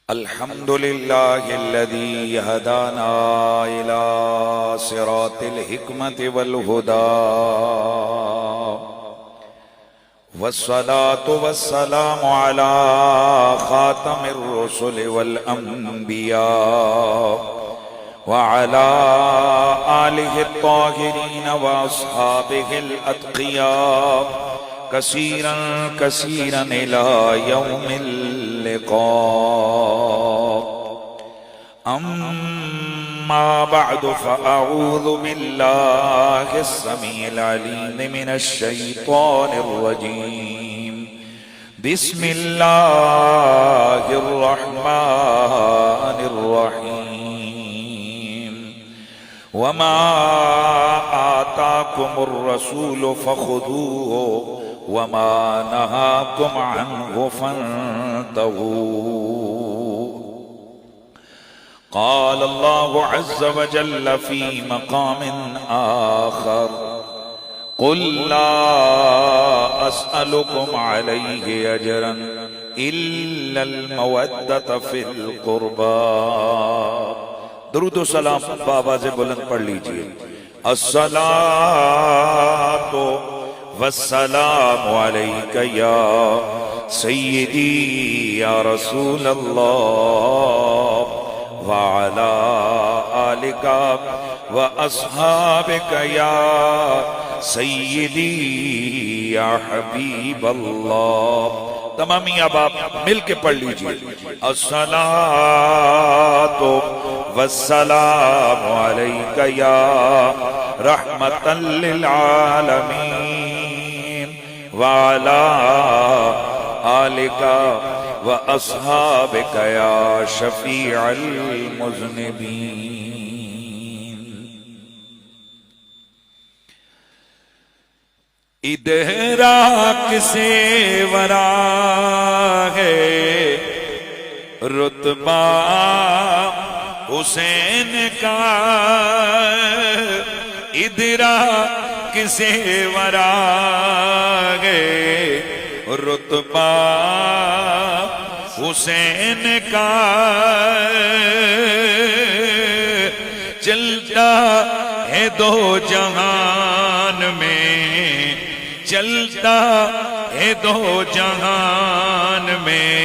الحمد لله الذي هدانا إلى صراط الحكمة والهدى والصلاة والسلام على خاتم الرسل والأنبياء وعلى آله الطاهرين وأصحابه الأتقياء كثيرا كثيرا إلى يوم اللقاء. أما بعد فأعوذ بالله السميع العليم من الشيطان الرجيم. بسم الله الرحمن الرحيم. وما آتاكم الرسول فخذوه وما نهاكم عنه فانتهوا. قال الله عز وجل في مقام آخر: قل لا أسألكم عليه أجرا إلا المودة في القربى. درود و سلام بآواز بلند پڑھ لیجئے. الصلاة والسلام عليك يا سيدي يا رسول الله وعلى آلك وأصحابك يا سيدي يا حبيب الله. تمامی اب آپ مل کے پڑھ لیجئے. الصلاة والسلام عليك يا رحمة للعالمين وعلى آلك وأصحابك يا شفيع المذنبين. ادراک سے ورا ہے رتبہ حسین کا، ادراک سے ورا ہے رتبہ حسین کا. چلتا ہے دو جہان میں، چلتا ہے دو جہان میں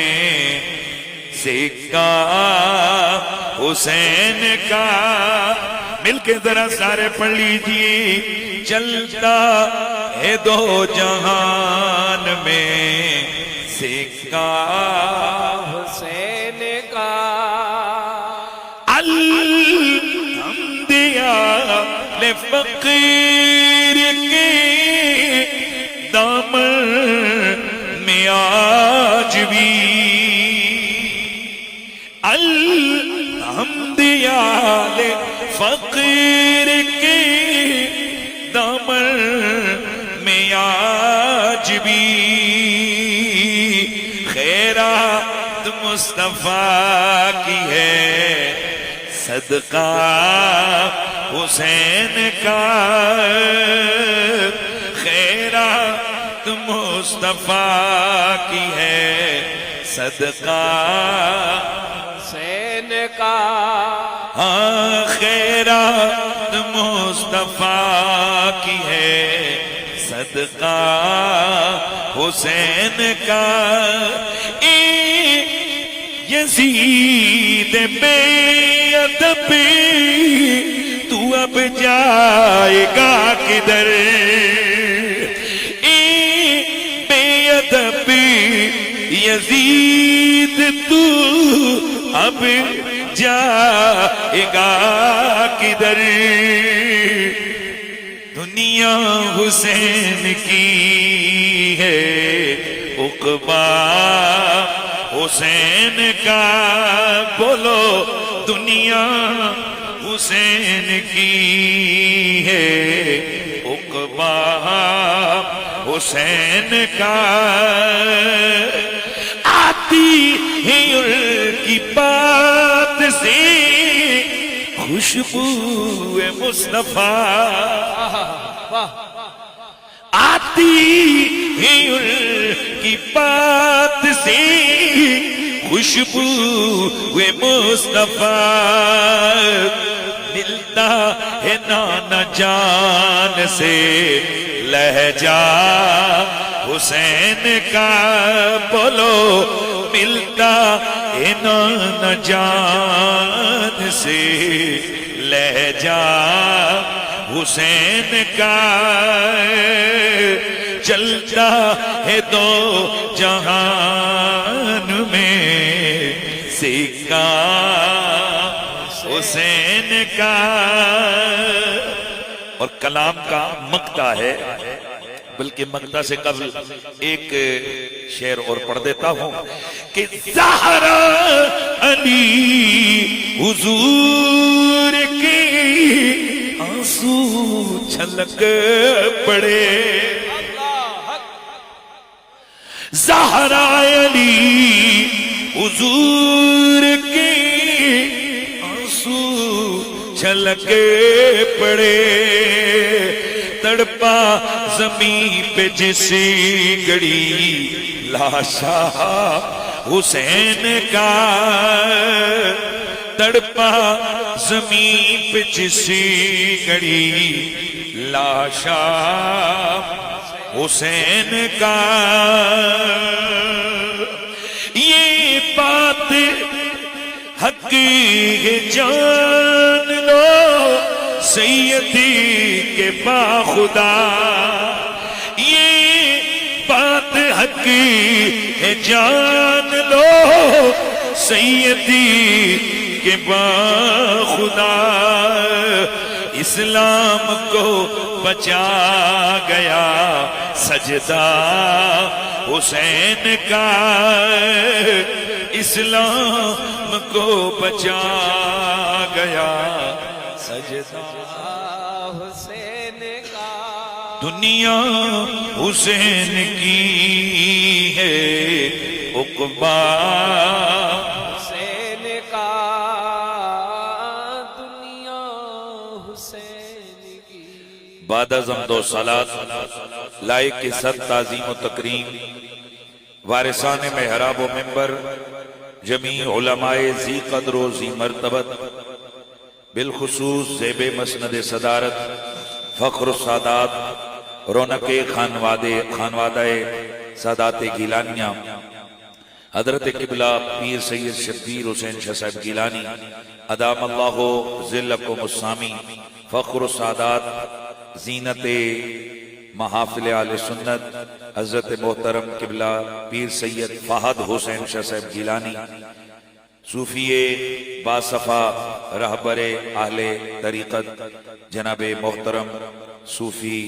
سکہ حسین کا. مل کے ذرا سارے پڑھ لیجئے. چلتا ہے دو جہان میں سکہ حسین کا. الحمدللہ لفقیر کے دامن میں آج بھی، الحمدللہ فقیر کے دامن میں آج بھی خیرات مصطفیٰ کی ہے. صدقہ حسین کا، خیرات مصطفیٰ کی ہے. صدقہ حسین کا، ہاں خیرات مصطفیٰ کی ہے. صدقہ حسین کا. یزید بے ادب تو اب جائے گا کدھر؟ بے ادب یزید تو اب جائے گا کدھر؟ دنیا حسین کی ہے، عقبہ حسین کا. بولو دنیا حسین کی ہے، عقبہ حسین کا. آتی ہے ان کی بات سے خوشبو مصطفیٰ، آتی ہے ان کی بات سے خوشبو مصطفیٰ ملتا ہے نانا جان سے لہجہ حسین کا بولو ملتا ہے نانا جان سے لہجہ حسین کا چلتا ہے دو جہان میں سکہ حسین کا. اور کلام کا مقطع ہے، بلکہ مقطع سے قبل ایک شعر اور پڑھ دیتا ہوں کہ زہرا علی حضور کی آنسو چھلک پڑے. زہرا علی حضور کی آنسو چھلک پڑے. تڑپا زمین پہ جسی گڑی لاشا حسین کا. تڑپا زمین پہ جسی گڑی لاشا حسین کا. یہ بات حق ہے جان لو سیدی کے باخدا. یہ بات حق ہے جان لو سیدی کے باخدا. اسلام کو بچا گیا سجدہ حسین کا. اسلام کو بچا گیا سجدہ حسین کا. دنیا حسین کی ہے عقبہ حسین کا. دنیا حسین کی. بعد از حمد و صلات لائق کے صد تعظیم و تکریم وارثان محراب و منبر جمیع علماء ذی قدر و ذی مرتبت بالخصوص زیب مسند صدارت فخر السادات رونق خانوادہ سادات گیلانیہ حضرت قبلہ پیر سید شبیر حسین شاہ صاحب گیلانی ادام اللہ ذلکم السامی فخر السادات زینت محافل آل سنت حضرت محترم قبلہ پیر سید فہد حسین شاہ صاحب گیلانی صوفی باصفا رہبر اہل طریقت جناب محترم صوفی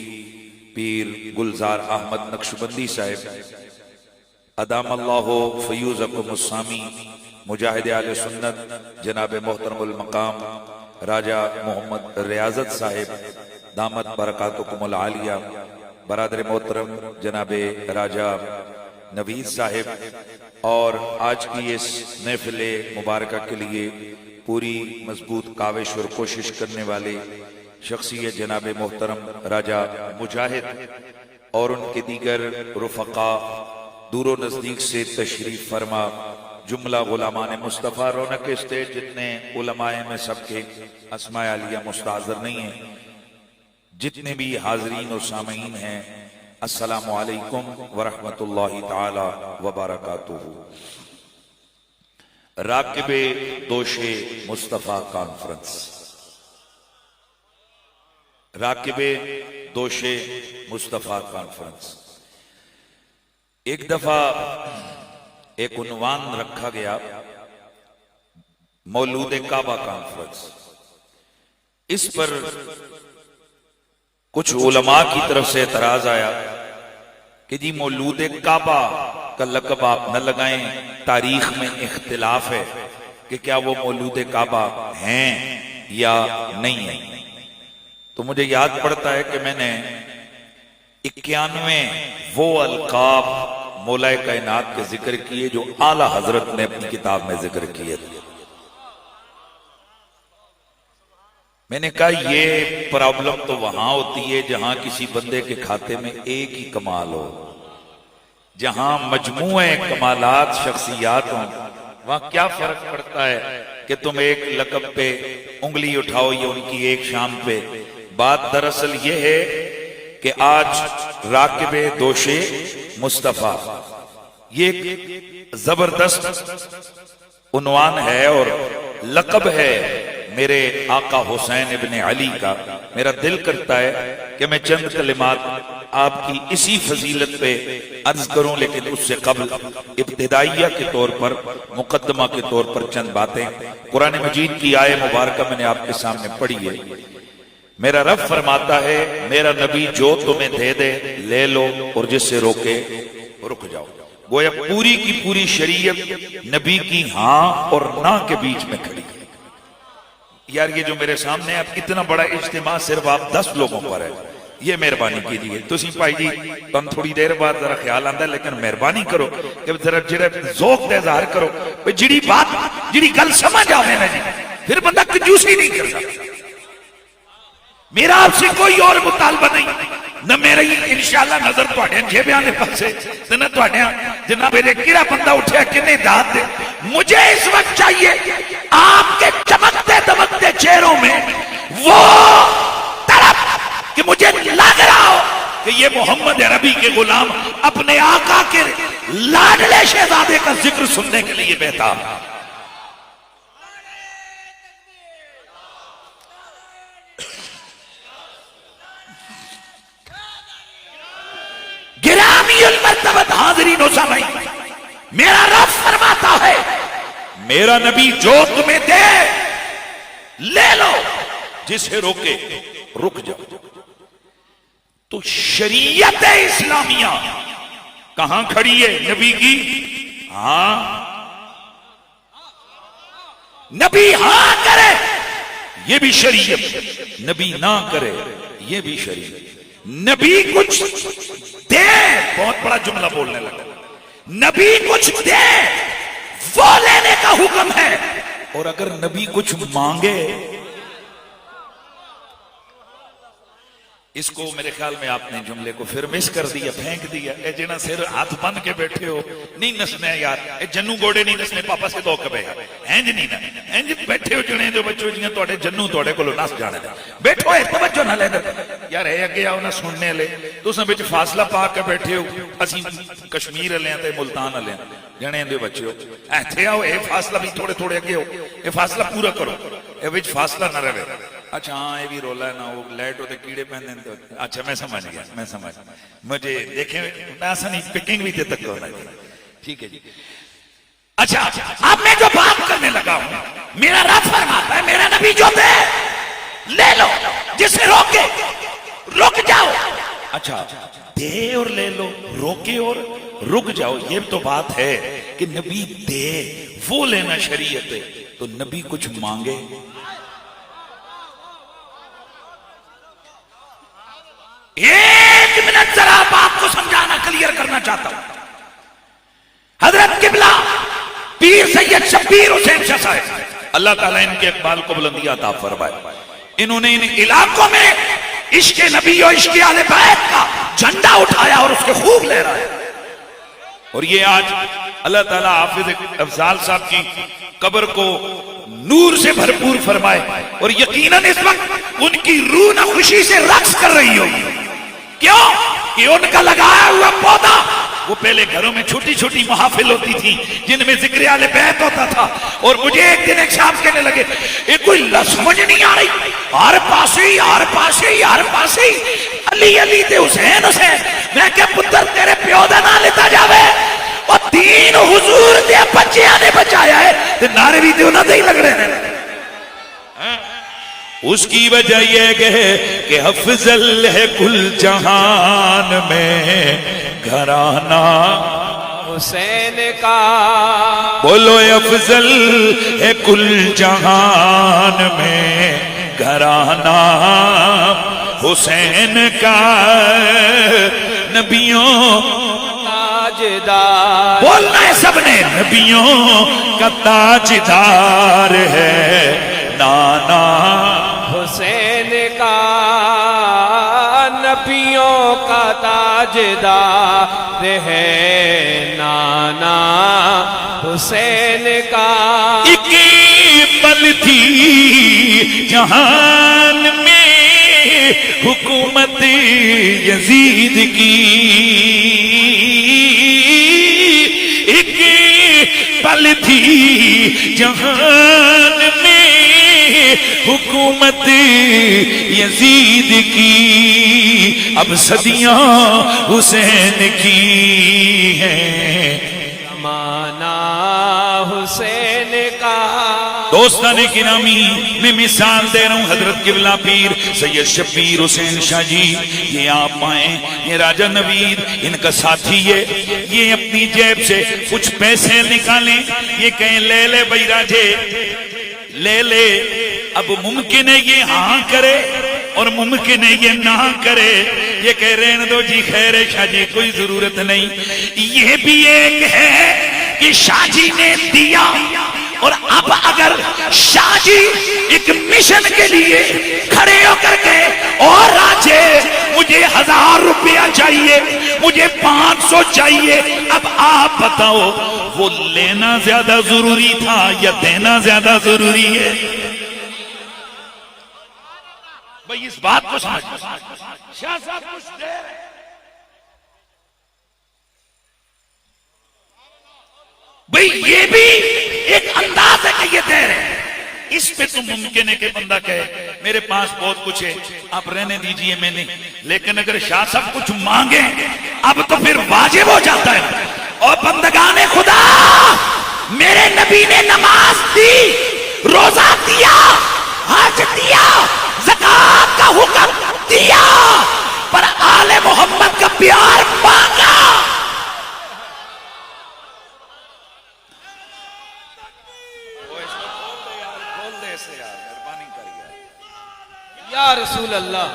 پیر گلزار احمد نقشبندی صاحب ادام اللہ فیوزکم السامی مجاہد آل سنت جناب محترم المقام راجہ محمد ریاضت صاحب دامت برکاتکم العالیہ برادر محترم جناب راجہ نوید صاحب اور آج کی اس محفل مبارکہ کے لیے پوری مضبوط کاوش اور کوشش کرنے والے شخصیت جناب محترم راجہ مجاہد اور ان کے دیگر رفقا دور و نزدیک سے تشریف فرما جملہ غلامان مصطفیٰ رونق اسٹیج جتنے علماء میں سب کے اسماء علیہ مستحضر نہیں ہیں جتنے بھی حاضرین و سامعین ہیں السلام علیکم ورحمت اللہ تعالی وبرکاتہ. راکب دوش مصطفیٰ کانفرنس. راکب دوش مصطفیٰ کانفرنس. ایک دفعہ ایک عنوان رکھا گیا مولود کعبہ کانفرنس. اس پر کچھ علماء کی طرف سے اعتراض آیا کہ جی مولود کعبہ کا لقب آپ نہ لگائیں، تاریخ میں اختلاف ہے کہ کیا وہ مولود کعبہ ہیں یا نہیں ہیں. تو مجھے یاد پڑتا ہے کہ میں نے 91 وہ القاب مولا کائنات کے ذکر کیے جو اعلیٰ حضرت نے اپنی کتاب میں ذکر کیے تھے. میں نے کہا یہ پرابلم تو وہاں ہوتی ہے جہاں کسی بندے کے کھاتے میں ایک ہی کمال ہو. جہاں مجموعہ کمالات شخصیات ہوں وہاں کیا فرق پڑتا ہے کہ تم ایک لقب پہ انگلی اٹھاؤ یا ان کی ایک شام پہ. بات دراصل یہ ہے کہ آج راکب دوش مصطفیٰ یہ ایک زبردست عنوان ہے اور لقب ہے میرے آقا حسین ابن علی کا. میرا دل کرتا ہے کہ میں چند کلمات آپ کی اسی فضیلت پہ عرض کروں، لیکن اس سے قبل ابتدائیہ کے طور پر، مقدمہ کے طور پر چند باتیں. قرآن مجید کی آیت مبارکہ میں نے آپ کے سامنے پڑھی ہے. میرا رب فرماتا ہے میرا نبی جو تمہیں دے دے لے لو اور جس سے روکے رک جاؤ. گویا پوری کی پوری شریعت نبی کی ہاں اور نہ کے بیچ میں کھڑی ہے. یار یہ جو میرے سامنے ہے، اب اتنا بڑا اجتماع صرف آپ 10 لوگوں پر ہے، یہ مہربانی کیجیے. تسی بھائی جی تم تھوڑی دیر بعد ذرا خیال آتا ہے، لیکن مہربانی کرو کہ ذرا ذوق دے اظہار کرو. جڑی بات جڑی گل سمجھ آوے نا جی، پھر بندہ کنجوسی نہیں کرتا. میرا آپ سے کوئی اور مطالبہ نہیں، نہ میرا انشاءاللہ نظر تواڈے جیبیاں دے پاسے تے نہ تواڈے جناب میرے کیڑا بندہ اٹھیا کنے داد دے. مجھے اس وقت چاہیے آپ کے چمکتے دمکتے چہروں میں وہ تڑپ کہ مجھے لگ رہا ہو کہ یہ محمد عربی کے غلام اپنے آقا کے لاڈلے شہزادے کا ذکر سننے کے لیے بہتا. گرامی المرتبت حاضرین و سامعین، میرا رب فرماتا ہے میرا نبی جو تمہیں دے لے لو، جسے روکے رک جاؤ. تو شریعت اسلامیہ کہاں کھڑی ہے نبی کی؟ ہاں نبی ہاں کرے یہ بھی شریعت، نبی نہ کرے یہ بھی شریعت. نبی کچھ دے، بہت بڑا جملہ بولنے لگا، نبی کچھ دے وہ لینے کا حکم ہے، اور اگر نبی کچھ مانگے، اس کو میرے خیال میں آپ نے جملے کو پھر مس کر دیا، پھینک دیا. اے جنا سر ہاتھ بند کے بیٹھے ہو نہیں نسنے یار، اے جنو گوڑے نہیں نسنے پاپا سے دو کبے اینج نہیں نا، اینج بیٹھے ہو جنے جو بچوں جیاں توڑے جنو توڑے کو نس جانے دے. بیٹھو ہے توجہ نہ لے دے یار، اے اگے آؤ نہ سننے لے. تو سن بچ فاصلہ پا کے بیٹھے ہو، اسی کشمیر لے تے ملتان لے جنے دے بچے ہو، ایتھے آؤ اے فاصلہ بھی تھوڑے تھوڑے اگے ہو، اے فاصلہ پورا کرو، اے وچ فاصلہ نہ رہے. اچھا ہاں یہ بھی رولا ہے نا، وہ لائٹ ہوتے کیڑے پہنے تو اچھا میں سمجھ گیا، میں سمجھ مجھے دیکھیں ایسا نہیں پکنگ بھی تک ہونا ہے. ٹھیک ہے جی. اچھا اب میں جو بات کرنے لگا ہوں، میرا رب فرماتا ہے میرا نبی جو دے لے لو، جسے روکے رک جاؤ. اچھا دے اور لے لو، روکے اور رک جاؤ، یہ تو بات ہے کہ نبی دے وہ لینا شریعت ہے. تو نبی کچھ مانگے، ایک منٹ ذرا آپ کو سمجھانا کلیئر کرنا چاہتا ہوں. حضرت قبلہ پیر سید شبیر حسین شاہ صاحب اللہ تعالیٰ ان کے اقبال کو بلندی عطا فرمائے، انہوں نے ان علاقوں میں عشق نبی اور عشق اہل بیت کا جھنڈا اٹھایا اور اس کے خوب لے رہا ہے. اور یہ آج اللہ تعالیٰ حافظ افضال صاحب کی قبر کو نور سے بھرپور فرمائے، اور یقیناً اس وقت ان کی روح نہ خوشی سے رقص کر رہی ہوگی. کیوں کہ ان کا لگایا ہوا پودا، وہ پہلے گھروں میں چھوٹی چھوٹی محافل ہوتی تھی جن میں ذکر اہل بیت ہوتا تھا. اور مجھے ایک دن ایک شام کہنے لگے یہ کوئی سمجھ نہیں آ رہی، ہر پاسے ہی ہر پاسے ہی ہر پاسے ہی علی علی تے حسین حسین. میں کہ پتر تیرے پیو دا نام لیتا جاوے، اور دین حضور دے بچیاں نے بچایا ہے تے نعرے بھی تے انہاں دے ہی لگ رہے ہیں. اس کی وجہ یہ کہ افضل ہے کل جہان میں گھرانہ حسین کا. بولو افضل ہے کل جہان میں گھرانہ حسین کا. نبیوں تاجدار، بولنا ہے سب نے، نبیوں کا تاجدار ہے نانا حسین کا. نبیوں کا تاجدار ہے نانا حسین کا ایک پل تھی جہان میں حکومت یزید کی، ایک پل تھی جہان میں حکومت یزید کی، اب صدیاں حسین کی ہیں، زمانہ حسین کا۔ دوستان گرامی میں مثال دے رہا ہوں، حضرت قبلہ پیر سید شبیر حسین شاہ جی، یہ آپ آئیں، یہ راجہ نوید ان کا ساتھی ہے، یہ اپنی جیب سے کچھ پیسے نکالیں، یہ کہیں لے لے بھائی راجے لے لے۔ اب ممکن ہے یہ ہاں کرے اور ممکن ہے یہ نہ کرے، یہ کہہ رہے دو جی خیر ہے شاہ جی کوئی ضرورت نہیں۔ یہ بھی ایک ہے کہ شاہ جی نے دیا، اور اب اگر شاہ جی ایک مشن کے لیے کھڑے ہو کر کے اور راجے مجھے 1000 روپیہ چاہیے، مجھے 500 چاہیے، اب آپ بتاؤ وہ لینا زیادہ ضروری تھا یا دینا زیادہ ضروری ہے؟ بھئی اس بات کو سمجھ، شاہ صاحب کچھ دے رہے ہیں، بھئی یہ بھی ایک انداز ہے کہ یہ دے رہے ہیں۔ اس پہ تو ممکن ہے کہ بندہ کہے میرے پاس بہت کچھ ہے آپ رہنے دیجئے میں نہیں، لیکن اگر شاہ صاحب کچھ مانگیں اب تو پھر واجب ہو جاتا ہے۔ اور بندگان خدا، میرے نبی نے نماز دی، روزہ دیا، حج دیا، زکات کا حکم دیا، پر آل محمد کا پیار مانگا۔ یا رسول اللہ،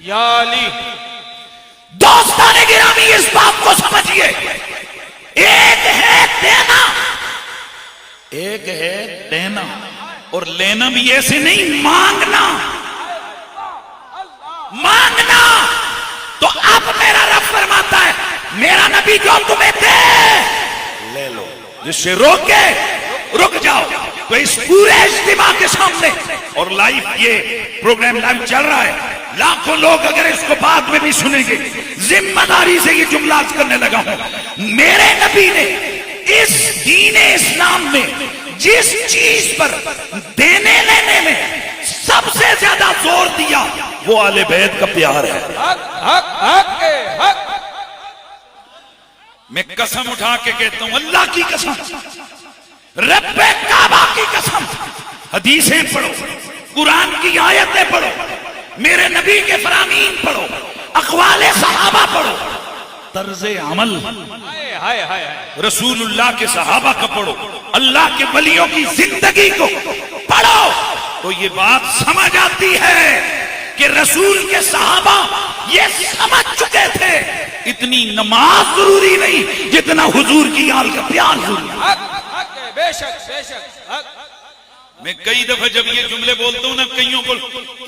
یا علی۔ دوستان گرامی اس بات کو سمجھئے، ایک ہے دینا، ایک ہے دینا، اور لینا بھی ایسے نہیں، مانگنا۔ مانگنا تو اب میرا رب فرماتا ہے میرا نبی جو تمہیں دے لے لو، جس سے روکے رک جاؤ۔ تو اس پورے اجتماع کے سامنے، اور لائیو یہ پروگرام لائیو چل رہا ہے، لاکھوں لوگ اگر اس کو بعد میں بھی سنیں گے، ذمہ داری سے یہ جملات کرنے لگا ہوں، میرے نبی نے اس دین اسلام میں جس چیز پر دینے لینے میں سب سے زیادہ زور دیا وہ آل بیت کا پیار ہے۔ حق حق حق حق۔ میں قسم اٹھا کے کہتا ہوں، اللہ کی قسم، رب کعبہ کی قسم، حدیثیں پڑھو، قرآن کی آیتیں پڑھو، میرے نبی کے فرامین پڑھو، اقوال صحابہ پڑھو، طرز عمل رسول اللہ کے صحابہ کا پڑھو، اللہ کے ولیوں کی زندگی کو پڑھو، تو یہ بات سمجھ آتی ہے کہ رسول کے صحابہ یہ سمجھ چکے تھے اتنی نماز ضروری نہیں جتنا حضور کی آل کا پیار ضروری ہے۔ بے شک بے شک حق۔ میں کئی دفعہ جب یہ جملے بولتا ہوں نا، کئیوں کو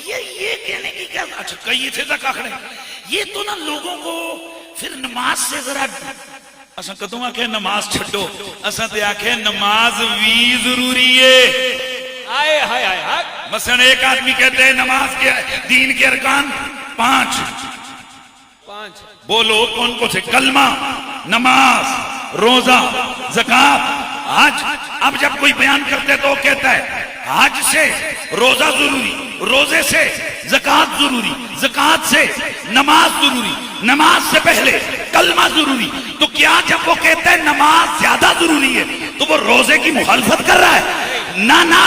یہ کہنے کی کیا، اچھا کئی تھے تک آخرے یہ تو نا لوگوں کو پھر نماز سے ذرا اساں کدوں آکھے نماز چھڈو، اساں تے آکھے نماز بھی ضروری ہے۔ آئے ہائے ہائے حق۔ مثلا ایک آدمی کہتے ہیں نماز کے دین کے ارکان 5، بولو کون کو سے؟ کلمہ، نماز، روزہ، زکات، حج۔ اب جب کوئی بیان کرتے تو وہ کہتا ہے حج سے روزہ ضروری، روزے سے زکات ضروری، زکات سے نماز ضروری، نماز سے پہلے کلمہ ضروری۔ تو کیا جب وہ کہتا ہے نماز زیادہ ضروری ہے تو وہ روزے کی مخالفت کر رہا ہے؟ نہ،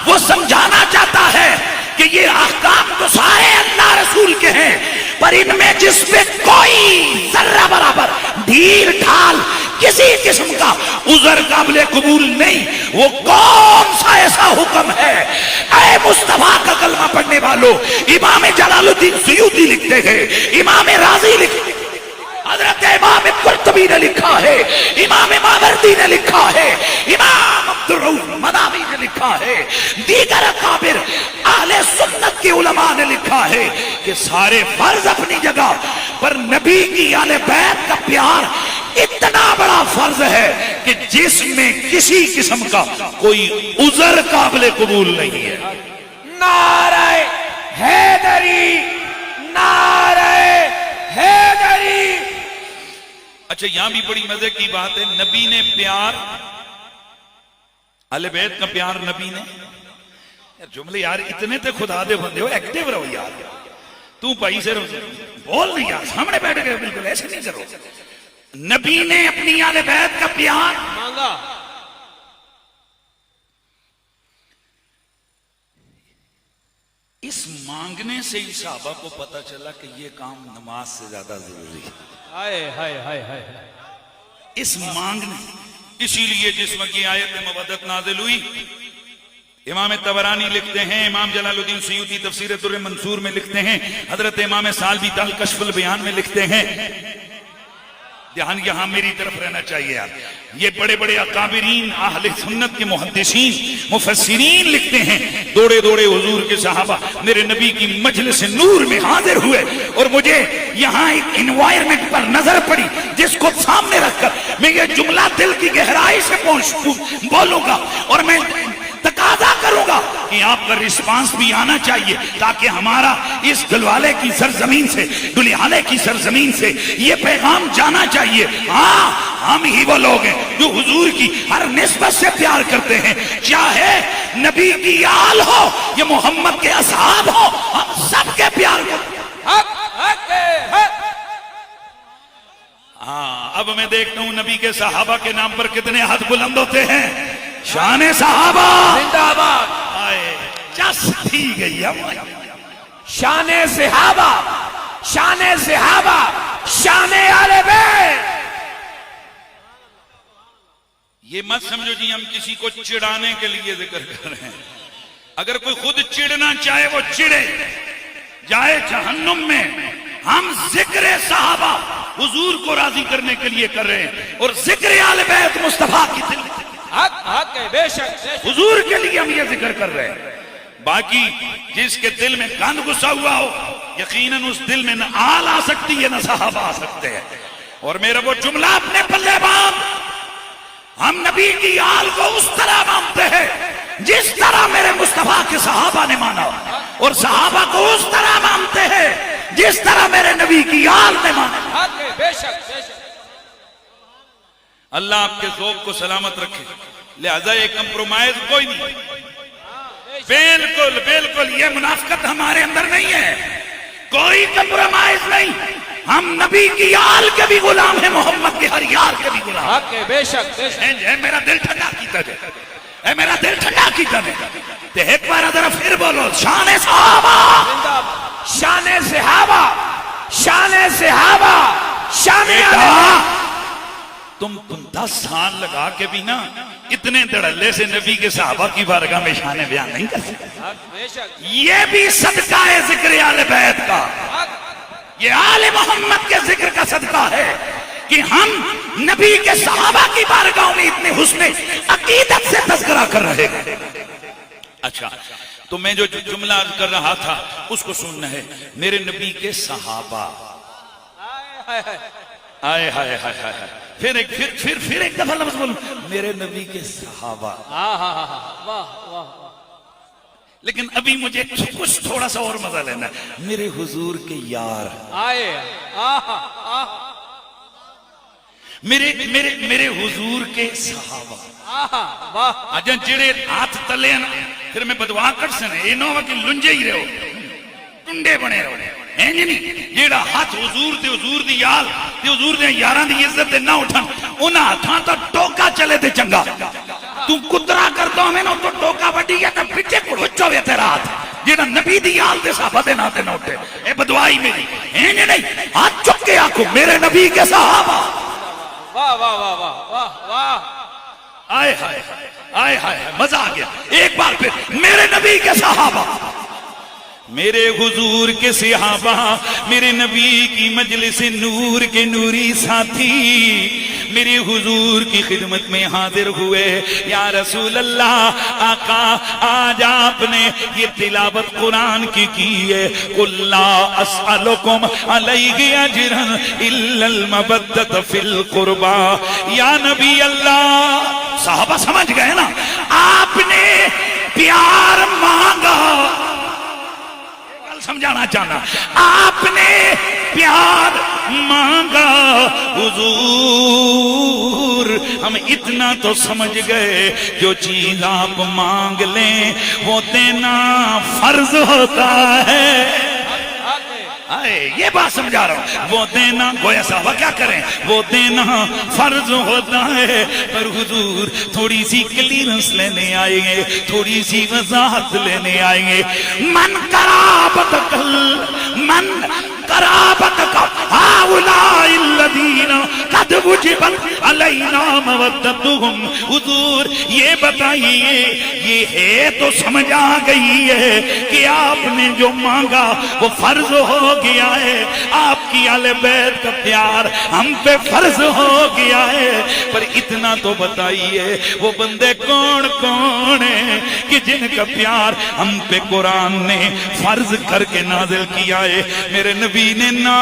وہ سمجھانا چاہتا ہے کہ یہ احکام تو سارے اللہ رسول کے ہیں، پر ان میں جس پہ کوئی ذرہ برابر ڈھیل ڈھال کسی قسم کا عذر قابل قبول نہیں، وہ کون سا ایسا حکم ہے؟ اے مصطفیٰ کا کلمہ پڑھنے والوں، امام جلال الدین سیوطی لکھتے ہیں، امام رازی لکھتے ہیں، حضرت امام قرطبی نے لکھا ہے، امام ماوردی نے لکھا ہے، امام عبدالرؤف مداوی نے لکھا ہے، دیگر اکابر اہل سنت کے علماء نے لکھا ہے کہ سارے فرض اپنی جگہ، پر نبی کی آل بیت کا پیار اتنا بڑا فرض ہے کہ جس میں کسی قسم کا کوئی عذر قابل قبول نہیں ہے. نعرہ حیدری، نعرہ حیدری. اچھا یہاں بھی بڑی مزے کی بات ہے، نبی نے پیار، اہل بیت کا پیار نبی نے. جملے یار اتنے تے خدا دے بندے ہو، ایکٹیو رہو یار. تو بھائی سے بول نہیں یار، سامنے بیٹھ گئے بالکل ایسے نہیں کرو. نبی نے اپنی اہل بیت کا پیار مانگا. اس مانگنے سے ہی صحابہ کو پتا چلا کہ یہ کام نماز سے زیادہ ضروری ہے. ہائے ہائے ہائے ہائے. اس مانگنے، اسی لیے جس وقت یہ آیت مودت نازل ہوئی، امام طبرانی لکھتے ہیں، امام جلال الدین سیوطی تفسیر در منصور میں لکھتے ہیں، حضرت امام سالبی کشف البیان میں لکھتے ہیں. دھیان یہاں میری طرف رہنا چاہیے یار. یہ بڑے بڑے اکابرین اہل سنت کے محدثین مفسرین لکھتے ہیں، دوڑے دوڑے حضور کے صحابہ میرے نبی کی مجلس نور میں حاضر ہوئے، اور مجھے یہاں ایک انوائرمنٹ پر نظر پڑی جس کو سامنے رکھ کر میں یہ جملہ دل کی گہرائی سے بولوں گا، اور میں تقاضا کروں گا کہ آپ کا رسپانس بھی آنا چاہیے، تاکہ ہمارا اس دلوالے کی سرزمین سے، دلیالے کی سرزمین سے یہ پیغام جانا چاہیے. ہاں ہم ہی وہ لوگ ہیں جو حضور کی ہر نسبت سے پیار کرتے ہیں، چاہے نبی کی آل ہو یا محمد کے اصحاب ہو، ہم سب کے پیار کرتے ہیں. حق حق حق. ہاں اب میں دیکھتا ہوں نبی کے صحابہ کے نام پر کتنے ہاتھ بلند ہوتے ہیں. شان صحابہ زندہ آباد. آئے چس تھی گئی. شان صحابہ، شان صحابہ، شان اہل بیت. یہ مت سمجھو جی ہم کسی کو چڑھانے کے لیے ذکر کر رہے ہیں. اگر کوئی خود چڑھنا چاہے وہ چڑھے جائے جہنم میں. ہم ذکر صحابہ حضور کو راضی کرنے کے لیے کر رہے ہیں، اور ذکر اہل بیت مصطفیٰ کی دل حق حق ہے. بے شک حضور کے لیے ہم یہ ذکر کر رہے ہیں. باقی جس کے دل میں گند گھسا ہوا ہو، یقیناً اس دل میں نہ آل آ سکتی ہے نہ صحابہ آ سکتے ہیں. اور میرا وہ جملہ اپنے پلے باندھ، ہم نبی کی آل کو اس طرح مانتے ہیں جس طرح میرے مصطفیٰ کے صحابہ نے مانا، اور صحابہ کو اس طرح مانتے ہیں جس طرح میرے نبی کی آل نے مانا. حق ہے. بے شک بے شک. اللہ آپ کے ذوق کو سلامت رکھے. لہذا یہ کمپرومائز کوئی نہیں. بالکل بالکل یہ منافقت ہمارے اندر نہیں ہے، کوئی کمپرومائز نہیں. ہم نبی کی آل کے بھی غلام ہیں، محمد کے ہر یار کے بھی غلام. حق ہے. بے شک بے شک. اے میرا دل ٹھنڈا کیتا جائے، اے میرا دل ٹھنڈا کیتا جائے. ایک بار ذرا پھر بولو، شان صحابہ، زندہ آباد. شان صحابہ، شان صحابہ، شان اہل بیت. تم 10 سال لگا کے بھی نا اتنے دڑلے سے نبی کے صحابہ کی بارگاہ میں شان بیان نہیں کر سکتے. حق بے شک. یہ بھی صدقہ ہے ذکر آل بیت کا، حق. یہ آل محمد کے ذکر کا صدقہ ہے کہ ہم نبی کے صحابہ کی بارگاہ میں اتنے حسن عقیدت سے تذکرہ کر رہے ہیں. اچھا تو میں جو جملہ کر رہا تھا اس کو سننا ہے. میرے نبی کے صحابہ، ہائے ہائے. آئے ہائے ہائے ہائے. پھر ایک دفعہ لفظ بولوں، میرے نبی کے صحابہ. ہاں ہاں ہاں. واہ واہ. لیکن ابھی مجھے کچھ تھوڑا سا اور مزہ لینا ہے. میرے حضور کے یار، آئے. آہا آہا. میرے حضور کے صحابہ. آہا واہ. اجن جڑے ہاتھ تلے نا پھر میں بدوا کر سنے اے نو کہ لنجے ہی رہو، ٹنڈے بنے رہو. اینج نہیں جیڑا ہاتھ حضور دی یال تے حضور دے یاراں دی عزت تے نہ اٹھن، انہاں ہاتھاں تو ٹوکا چلے تے چنگا. تو کترا کردا میں نو تو ٹوکا وڈی یا تے پیچھے کڑچو وے تیرا ہاتھ جیڑا نبی دی یال دے صحابہ دے ناتے نہ اٹھے. اے بدوائی میری. اینج نہیں ہاتھ چک کے آکھو میرے نبی کے صحابہ. واہ واہ واہ واہ واہ واہ. آئے ہائے آئے ہائے مزہ آ گیا. ایک بار پھر میرے نبی کے صحابہ، میرے حضور کے صحابہ، میرے نبی کی مجلس نور کے نوری ساتھی، میری حضور کی خدمت میں حاضر ہوئے. یا رسول اللہ, آقا آج آپ نے یہ تلاوت قرآن کی ہے. قُلْ لَا أَسْأَلُكُمْ عَلَيْهِ أَجْرًا إِلَّا الْمَوَدَّةَ فِي الْقُرْبَى. یا نبی اللہ, صحابہ سمجھ گئے نا, آپ نے پیار مانگا. سمجھانا چاہنا, آپ نے پیار مانگا. حضور ہم اتنا تو سمجھ گئے, جو چیز آپ مانگ لیں وہ دینا فرض ہوتا ہے. یہ بات سمجھا رہا ہوں, وہ دینا, گویا صحابہ کیا کریں, وہ دینا فرض ہوتا ہے. پر حضور تھوڑی سی کلیئرنس لینے آئیں گے, تھوڑی سی وضاحت لینے آئیں گے. من قرابتک هؤلاء الذین قد وجبت علینا مودتہم. حضور یہ بتائیے, یہ ہے تو سمجھ آ گئی ہے کہ آپ نے جو مانگا وہ فرض ہو گیا ہے. آپ کی اہل بیت کا پیار ہم پہ فرض ہو گیا ہے. پر اتنا تو بتائیے, وہ بندے کون کون ہیں کہ جن کا پیار ہم پہ قرآن نے فرض کر کے نازل کیا ہے. میرے نبی نے نا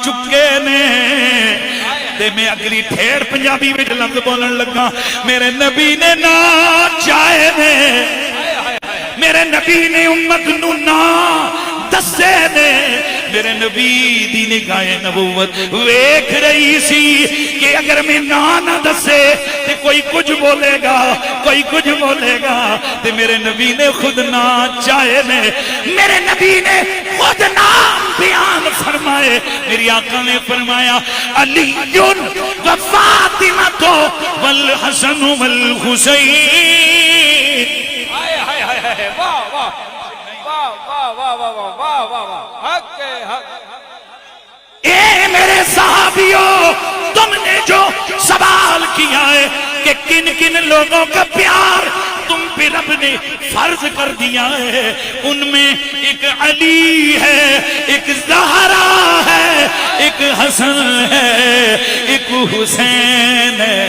چکے نے تے میں اگلی ٹھیڑ پنجابی میں لفظ بولن لگا. میرے نبی نے نا چاہے نے, میرے نبی نے امت نو نا دسے نے. میرے نبی دی نگاہ نبوت ویکھ رہی سی کہ اگر میں نہ دسے تے کوئی کچھ بولے گا, کوئی کچھ بولے گا. تے میرے نبی نے خود نہ چاہے نے, میرے نبی نے خود نام بیان فرمائے. میری آقا نے فرمایا علی و فاطمہ والحسن والحسین. واہ واہ واہ واہ واہ واہ واہ واہ, حق ہے حق. اے میرے صحابیوں, تم نے جو سوال کیا ہے کہ کن کن لوگوں کا پیار تم پہ رب نے فرض کر دیا ہے, ان میں ایک علی ہے, ایک زہرا ہے, ایک حسن ہے, ایک حسین ہے.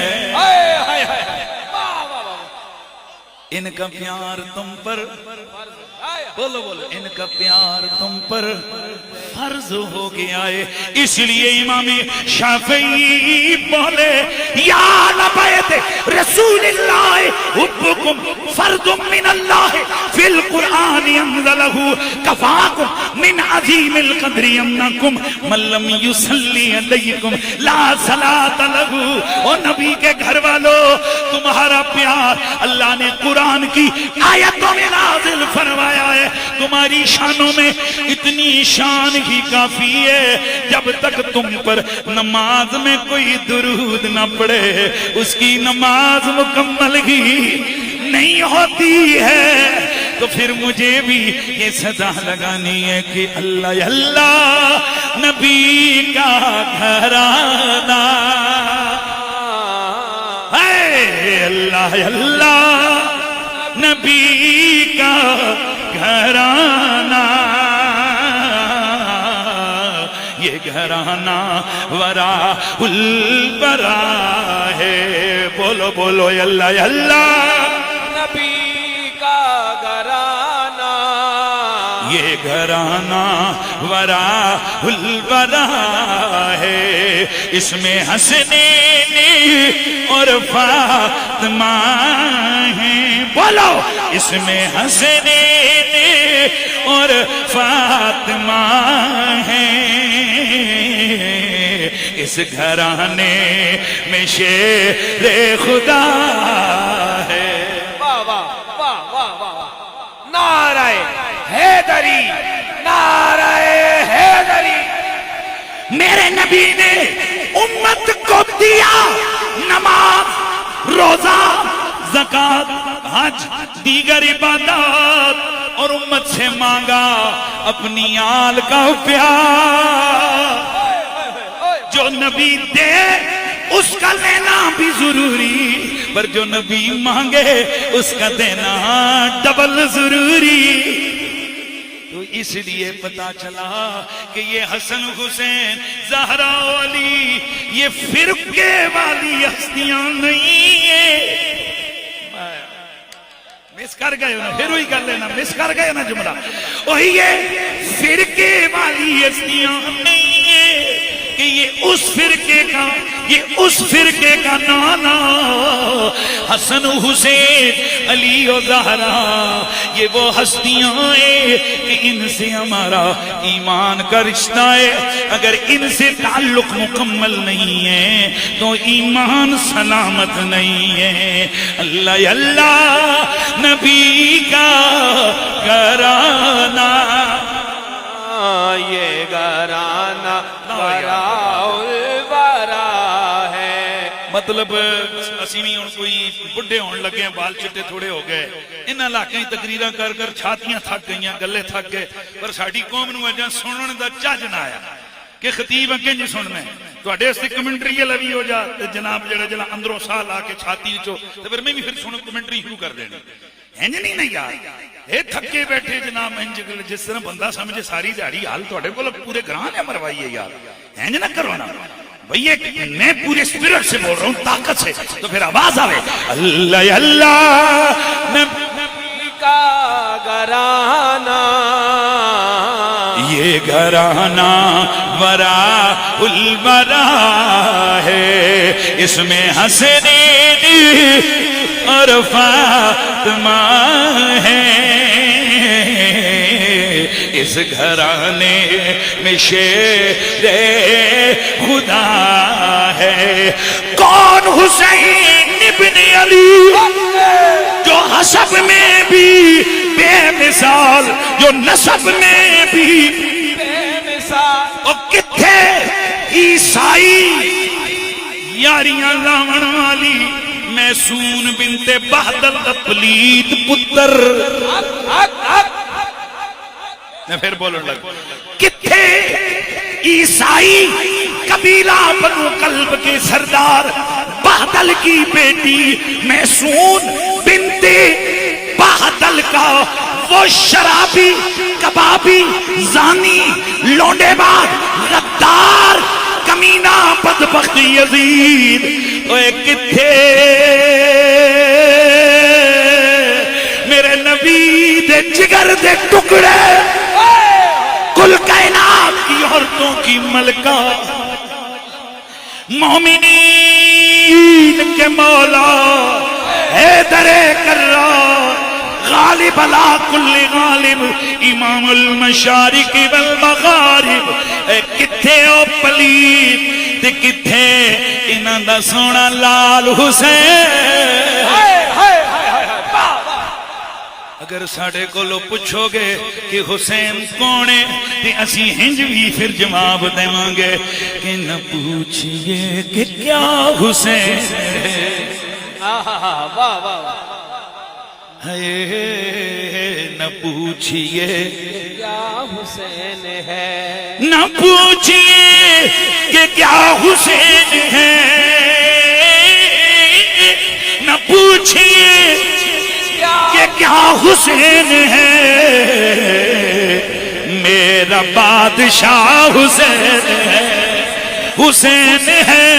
ان کا پیار تم پر, بولو بولو, ان کا پیار تم پر فرض ہو گیا ہے. اس لیے امام شافعی بولے یا لبیت رسول اللہ حبکم فرض من اللہ فی القرآن انزلہ کفاکم من عظیم القدر یمنکم من لم یصلی علیکم لا صلاۃ لہ. او نبی کے گھر والو, تمہارا پیار اللہ نے قرآن کی آیتوں میں نازل فرمایا ہے. تمہاری شانوں میں اتنی شان ہی کافی ہے, جب تک تم پر نماز میں کوئی درود نہ پڑے اس کی نماز مکمل ہی نہیں ہوتی ہے. تو پھر مجھے بھی یہ صدا لگانی ہے کہ اللہ اللہ نبی کا گھرانہ, اے اللہ اللہ نبی کا گھرانہ. یہ گھرانہ ورا البرا ہے. بولو بولو اللہ اللہ نبی کا گھرانہ. یہ گھرانہ ورا البرا ہے. اس میں حسنین اور فاطمہ ہیں. بولو, اس میں حسنین اور فاطمہ ہیں. اس گھرانے میں شیر خدا ہے. واہ واہ واہ واہ واہ, نعرہ حیدری, نعرہ حیدری. میرے نبی نے امت کو دیا نماز, روزہ, زکات, حج, دیگر عبادات, اور امت سے مانگا اپنی آل کا پیار. جو نبی دے اس کا لینا بھی ضروری, پر جو نبی مانگے اس کا دینا ڈبل ضروری. تو اس لیے پتا چلا کہ یہ حسن حسین زہرا علی یہ فرقے والی ہستیاں نہیں ہیں. مس کر گئے نا پھر وہی کر لینا مس کر گئے نا جملہ وہی یہ فرقے والی ہستیاں نہیں ہیں کہ یہ اس فرقے کا نانا حسن حسین علی و زہرا یہ وہ ہستیاں ہیں کہ ان سے ہمارا ایمان کا رشتہ ہے. اگر ان سے تعلق مکمل نہیں ہے تو ایمان سلامت نہیں ہے. اللہ اللہ نبی کا گھرانہ یہ گھرانہ الورا ہے. مطلب اسی بھی کوئی بڑھے ہون لگے ہیں بال چٹے تھوڑے ہو گئے انہاں علاقے تقریراں کر کر چھاتیاں تھک گئیاں گلے تھک گئے پر ساڈی قوم نوں اجاں سنن دا چج نہ آیا کہ خطیب اگے نہیں سننا ہے تواڈے واسطے کمنٹری لوی ہو جا تے جناب جڑا اندروں سا لا کے چھاتی وچوں تے پھر میں بھی پھر سن کمنٹری شروع کر دینی انج نہیں نا یار اے تھکے بیٹھے جناب انج جس طرح بندہ سمجھے ساری دیہڑی حال تواڈے کول پورے گراں نے مروائی ہے یار انج نہ کرو نا بھئی میں پورے اسپرٹ سے بول رہا ہوں طاقت سے تو پھر آواز آوے اللہ اللہ نبی کا گھرانہ یہ گھرانہ ورا الورا ہے اس میں حسنین اور فاطمہ ہے اس گھرانے میں شیر خدا ہے. کون حسین ابن علی جو حسب میں بھی بے مثال جو نسب میں بھی بے مثال اور کتھے عیسائی یاریاں لاون والی محسون بنت بہدل دا پلیت پتر میں پھر بولن لگ کتھے عیسائی قبیلہ بنو قلب کے سردار بہدل کی بیٹی محسون بنت بہدل کا وہ شرابی کبابی زانی لونڈے باز غدار کمینہ بدبخت یزید اوے کتھے میرے نبی دے جگر دے ٹکڑے کل کائنات کی عورتوں کی ملکہ مومنین کے مولا حیدر کرار غالب علا کل غالب امام المشارق والمغارب کتھے او پلیت تے کتھے انہاں دا سونا لال حسین. اگر ساڑھے کو لو پوچھو گے کہ حسین کونے تے اسی ہنج بھی پھر جواب دے مانگے کہ نہ پوچھئے کہ کیا حسین ہے نہ پوچھئے کیا حسین ہے نہ پوچھئے کہ کیا حسین ہے نہ پوچھئے کہ کیا حسین ہے میرا بادشاہ حسین ہے حسین ہے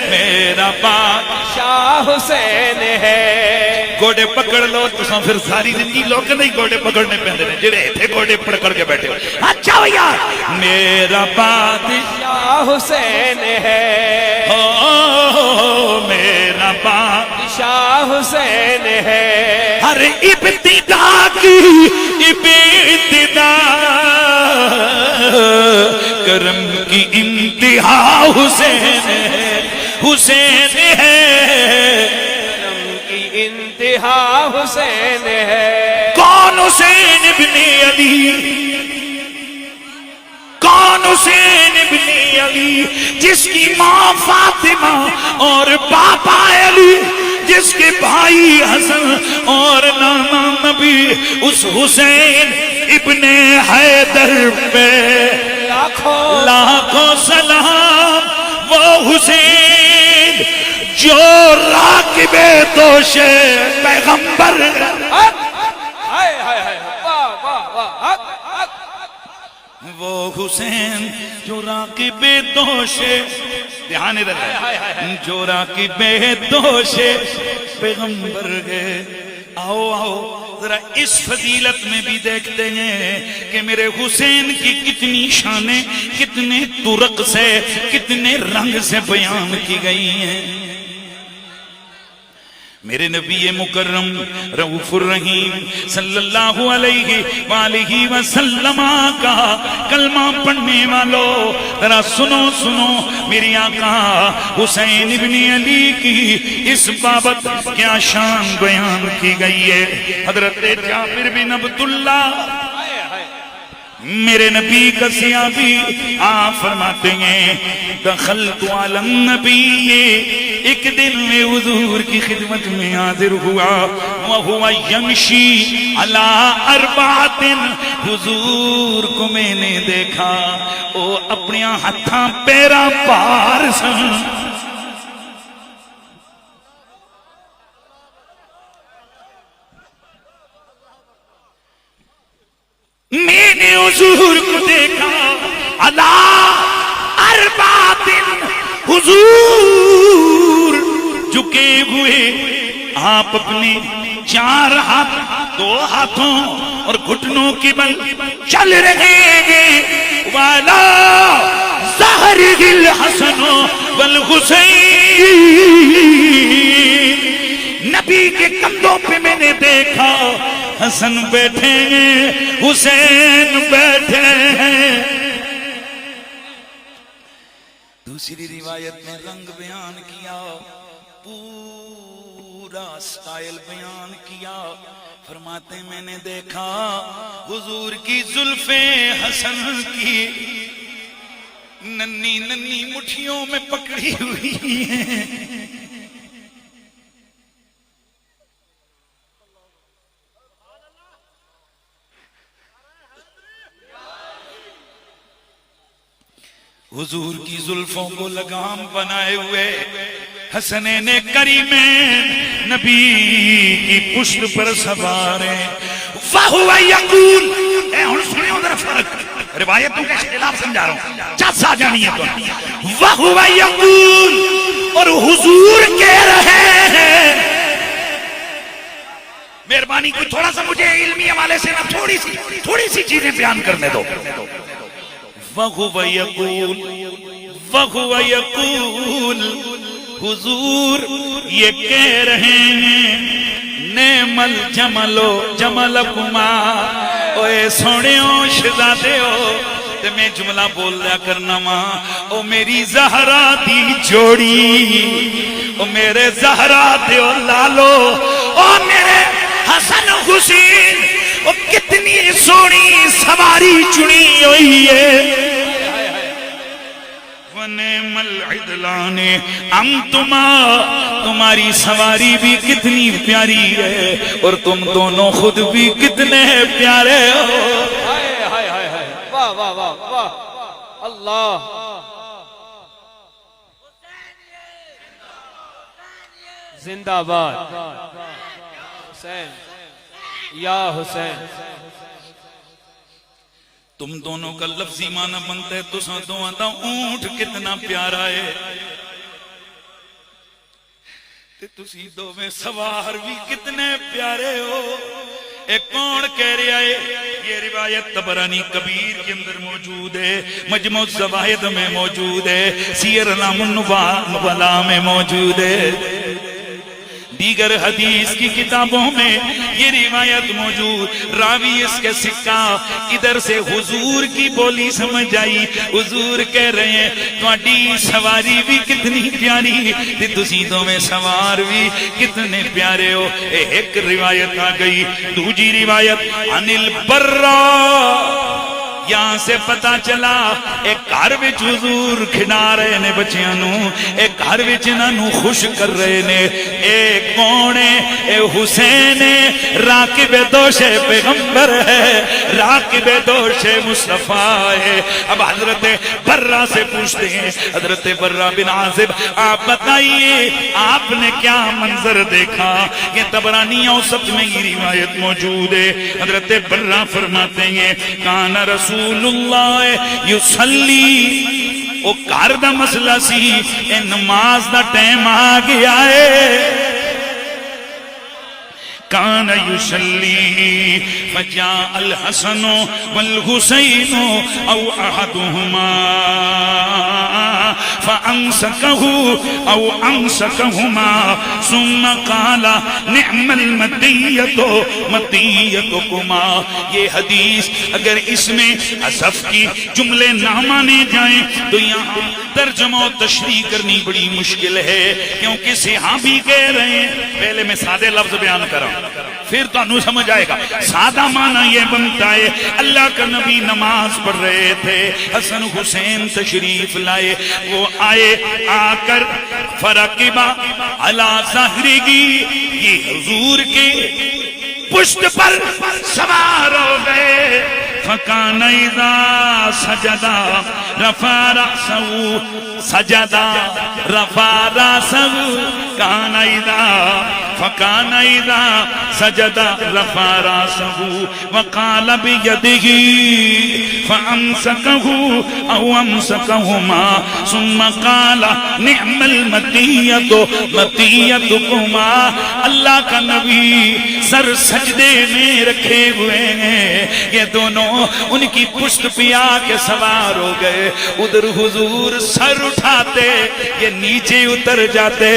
میرا بادشاہ حسین ہے. گوڑے پکڑ لو تو پھر ساری زندگی لوگ نہیں گوڑے پکڑنے پہنے ہیں جڑے تھے گوڑے پکڑ کے بیٹھے اچھا بھیا میرا بادشاہ حسین ہے میرا بادشاہ حسین ہے. ہر ابتدا کی ابتدا کرم کی انتہا حسین ہے حسین ہے انتہا حسین ہے. کون حسین ابن علی کون حسین ابن علی جس کی ماں فاطمہ اور باپا علی جس کے بھائی حسن اور نانا نبی اس حسین ابن حیدر پہ لاکھوں سلام. وہ حسین جو راکب دوش پیغمبر وہ حسین جو راقب دوش دھیان ادھر ہے، جو راقب دوش پیغمبر ہے. آؤ آؤ ذرا اس فضیلت میں بھی دیکھتے ہیں کہ میرے حسین کی کتنی شانیں کتنے طرق سے کتنے رنگ سے بیان کی گئی ہیں. میرے نبی مکرم رؤوف الرحیم صلی اللہ علیہ وآلہ وسلم کا کلمہ پڑھنے والوں ذرا سنو سنو، میری آقا حسین ابن علی کی اس بابت کیا شان بیان کی گئی ہے. حضرت جابر بن عبداللہ میرے نبی کا صحابی آپ فرماتے ہیں دخلت علی النبی، ایک دن میں حضور کی خدمت میں حاضر ہوا، وہو یمشی علی اربعۃ، حضور کو میں نے دیکھا وہ اپنے ہاتھاں پیراں پار سن. میں نے حضور کو دیکھا اللہ اربعۃ، حضور جھکے ہوئے آپ اپنے 4 ہاتھ 2 ہاتھوں اور گھٹنوں کے بل چل رہے ہیں. والا ظہرہ الحسن والحسین، نبی کے کندھوں پہ میں نے دیکھا حسن بیٹھے ہیں حسین بیٹھے ہیں. دوسری روایت میں رنگ بیان کیا، پورا سٹائل بیان کیا. فرماتے میں نے دیکھا حضور کی زلفیں حسن کی ننھی ننھی مٹھیوں میں پکڑی ہوئی ہیں. حضور کی زلفوں کو لگام بنائے ہوئے حسنین کریمین نبی کی پشت پر سوار ہیں. وَهُوَ يَقُولُ، اے ہن سنیں ادھر فرق، روایتوں کے خلاف سمجھا رہا ہوں، چاہتا جانی ہے تو. وَهُوَ يَقُولُ، اور حضور کہہ رہے ہیں. مہربانی کوئی تھوڑا سا مجھے علمی حوالے سے نہ تھوڑی سی چیزیں بیان کرنے دو. وَهُوَ يَقُولُ، حضور یہ کہہ رہے ہیں نعم الجمل جملکما، اوے سونےو شہزادیو تے میں جملہ بول لیا کرنا ماں، او میری زہرا دی جوڑی، او میرے زہرا دیو لالو، او میرے حسن حسین، او کتنی سونی سواری چنی ہوئی ہے. وَنِعْمَ الْعِدْلَانِ أَنْتُمَا، تمہاری سواری بھی کتنی پیاری ہے اور تم دونوں خود بھی کتنے پیارے ہو. واہ واہ واہ واہ اللہ. زندہ باد حسین یا حسین. تم دونوں کا لفظی معنی بنتا ہے تو ساتھ دو آدھا اونٹ کتنا پیارا ہے، تسی دو میں سوار بھی کتنے پیارے ہو. ایک کون کہہ رہا ہے؟ یہ روایت طبرانی کبیر کے اندر موجود ہے، مجموع الزوائد میں موجود ہے، سیر اعلام النبلاء میں موجود ہے، دیگر حدیث کی کتابوں میں یہ روایت موجود. راوی اس کے سکہ ادھر سے حضور کی بولی سمجھ آئی. حضور کہہ رہے ہیں تواڈی سواری بھی کتنی پیاری تے تسی دو میں سوار بھی کتنے پیارے ہو. ایک روایت آ گئی. دوسری روایت عن البرا، یہاں سے پتا چلا ایک گھر وچ حضور کھڈا رہے نے بچیاں نو، ایک گھر وچ انہاں نو خوش کر رہے نے. اے کون ہے؟ اے حسین راکب دوش پیغمبر ہے، راکب دوش مصطفیٰ ہے۔ اب حضرت برہ سے پوچھتے ہیں، حضرت برہ بن عازب آپ بتائیے آپ نے کیا منظر دیکھا؟ یہ طبرانی اوسط میں یہ روایت موجود ہے۔ حضرت برہ فرماتے ہیں کان رسول اللہ یصلی، او گھر دا مسئلہ سی، اے نماز دا ٹائم آ گیا ہے۔ کان یصلی فجاء الحسن والحسین او احدهما فامسكه او امسكهما ثم قال نعم المطیۃ مطیۃکما۔ یہ حدیث اگر اس میں حذف کی جملے نہ مانے جائیں تو یہاں ترجمہ و تشریح کرنی بڑی مشکل ہے، کیونکہ صحابی کہہ رہے ہیں۔ پہلے میں سادے لفظ بیان کروں پھر تو انہوں سمجھ آئے گا۔ سادہ معنی یہ بنتا ہے اللہ کا نبی نماز پڑھ رہے تھے، حسن حسین تشریف لائے، وہ آئے، آ کر فرقبہ علی ظہرہ، یہ حضور کے پشت پر سوار ہو گئے۔ فکان اذا سجدا رفع رأسہ، سجدا رفع رأسہ، کان اذا فکان اذا سجد رفع رأسہ وقال بیدہ فامسکہ او امسکہما ثم قال نعم المطیۃ مطیۃکما۔ اللہ کا نبی سر سجدے میں رکھے ہوئے ہیں، یہ دونوں ان کی پشت پہ آ کے سوار ہو گئے۔ ادھر حضور سر اٹھاتے، یہ نیچے اتر جاتے،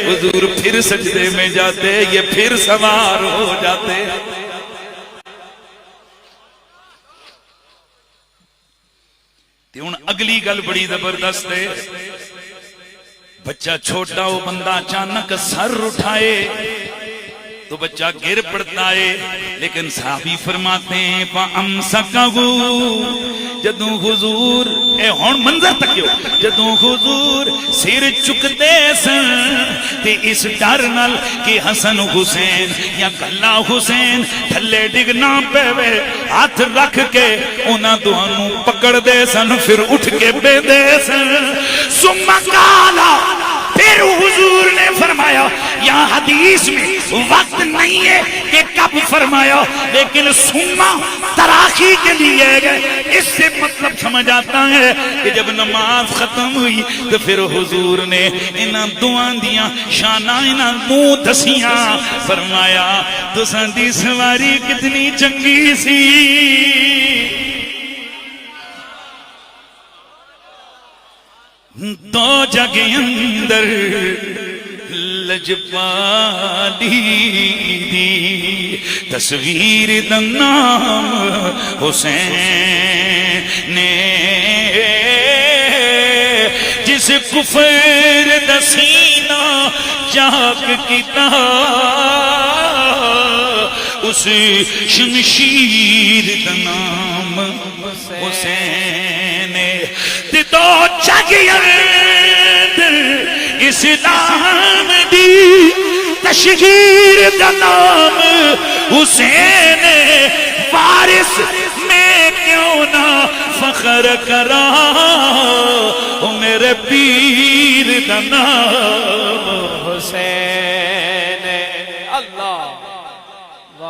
حضور پھر سجدے میں جاتے، یہ پھر سوار ہو جاتے۔ ہن اگلی گل بڑی زبردست ہے۔ بچہ چھوٹا ہو، بندہ اچانک سر اٹھائے تو بچہ گر پڑتا ہے، لیکن صحابی فرماتے ہیں فَأَمْسَكَهُ، جدوں حضور اے ہون منظر تکیو، جدوں حضور سر چکتے سن تے اس ڈر نال کہ حسن حسین یا کلا حسین تھلے ڈگنا پے، ہاتھ رکھ کے انہاں دوہنوں پکڑ دے سن، پھر اٹھ کے بے دے سن۔ ثم قال، پھر حضور نے فرمایا، یا حدیث میں وقت نہیں ہے کہ کب فرمایا، لیکن سما تراخی کے لیے گئے۔ اس سے مطلب سمجھ آتا ہے کہ جب نماز ختم ہوئی تو پھر حضور نے انہاں دعاں دیاں شاناں انہاں منہ دسیاں، فرمایا تساں دی سواری کتنی چنگی سی۔ دو جگہ اندر لجپالی دی تصویر دا نام حسین نے، جس کفر دا سینہ چاک کیتا اس شمشیر دا نام حسین نے۔ دو جگہ اندر اسلام دی تشہیر دا نام حسین، وارث میں کیوں نہ فخر کرا، او میرے پیر دا نام حسین۔ اللہ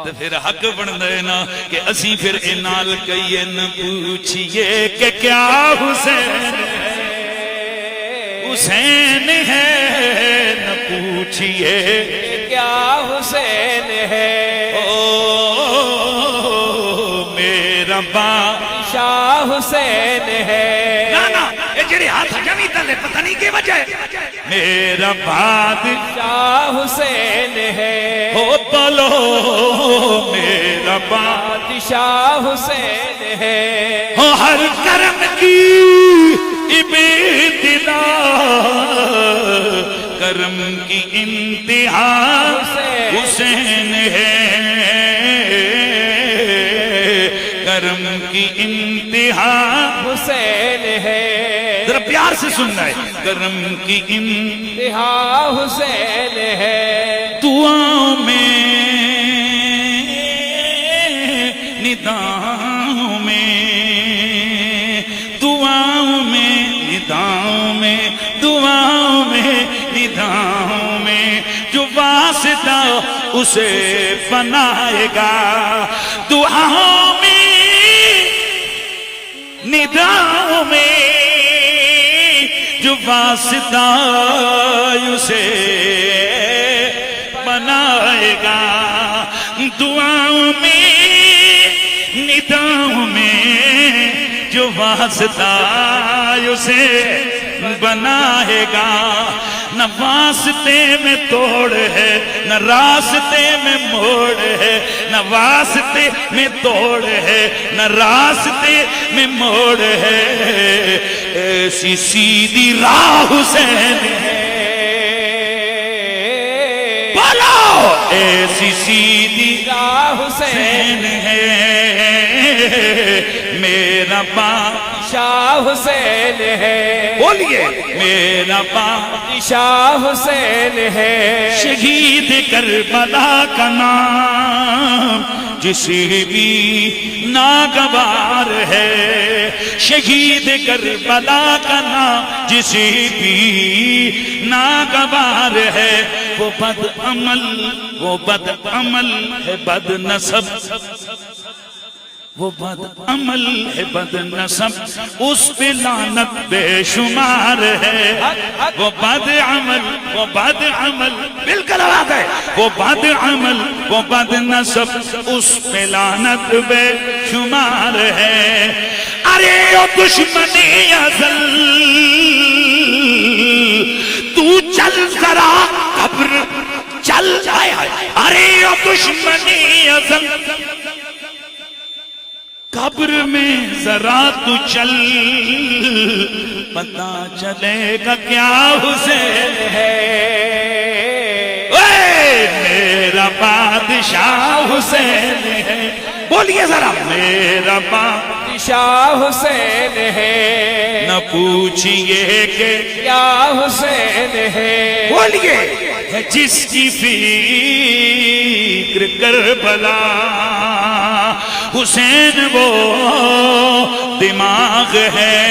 تو پھر حق بن دے نا کہ اسی پھر انال کئیے نہ پوچھئے کہ کیا حسین حسین ہے، نہ پوچھئے کیا حسین ہے۔ او میرا بادشاہ حسین ہے، نا یہ جڑے ہاتھ جمی تلے پتہ نہیں کی وجہ ہے، میرا بادشاہ حسین ہے۔ ہو بولو میرا بادشاہ حسین ہے، ہو ہر کرم کی ابتدا کرم کی انتہا حسین ہے، کرم کی انتہا حسین ہے۔ ذرا پیار سے سننا ہے، کرم کی انتہا حسین ہے۔ دعاؤں میں نداؤں میں، دعاؤں میں، نداؤں میں، دعاؤں میں، نداؤں میں، جو واسطہ اسے بنائے گا، دعاؤں میں، نداؤں میں، جو واسطہ اسے بنائے گا، دعاؤں میں، نداؤں میں، جو واسطہ اسے بنائے گا، نہ واسطے میں توڑ ہے، نہ راستے میں موڑ ہے، نہ واسطے میں توڑ ہے، نہ راستے میں موڑ ہے، ایسی سیدھی راہ حسین ہے، بولو ایسی سیدھی راہ حسین ہے، میرا باپ شاہ حسین ہے، بولیے میرا باپ شاہ حسین ہے، شہید کربلا کا نام جسے بھی ناگوار ہے، شہید کربلا کا نام جسے بھی ناگوار ہے، وہ بد عمل، وہ بد عمل ہے، بد نسب، وہ بد عمل ہے، بد نسب، اس پہ لعنت بے شمار ہے، وہ بد عمل، وہ بد عمل، بالکل آواز ہے، وہ بد عمل، وہ بد نسب، اس پہ لعنت بے شمار ہے، ارے او دشمنی ازل تو چل ذرا قبر چل جائے، ارے او دشمنی ازل قبر میں ذرا تو چل، پتہ چلے گا کیا حسین ہے، میرا بادشاہ حسین ہے، بولیے ذرا میرا شاہ حسین ہے، نہ پوچھئے کہ کیا حسین ہے، بولیے ہے جس کی فکر کربلا، حسین وہ دماغ ہے،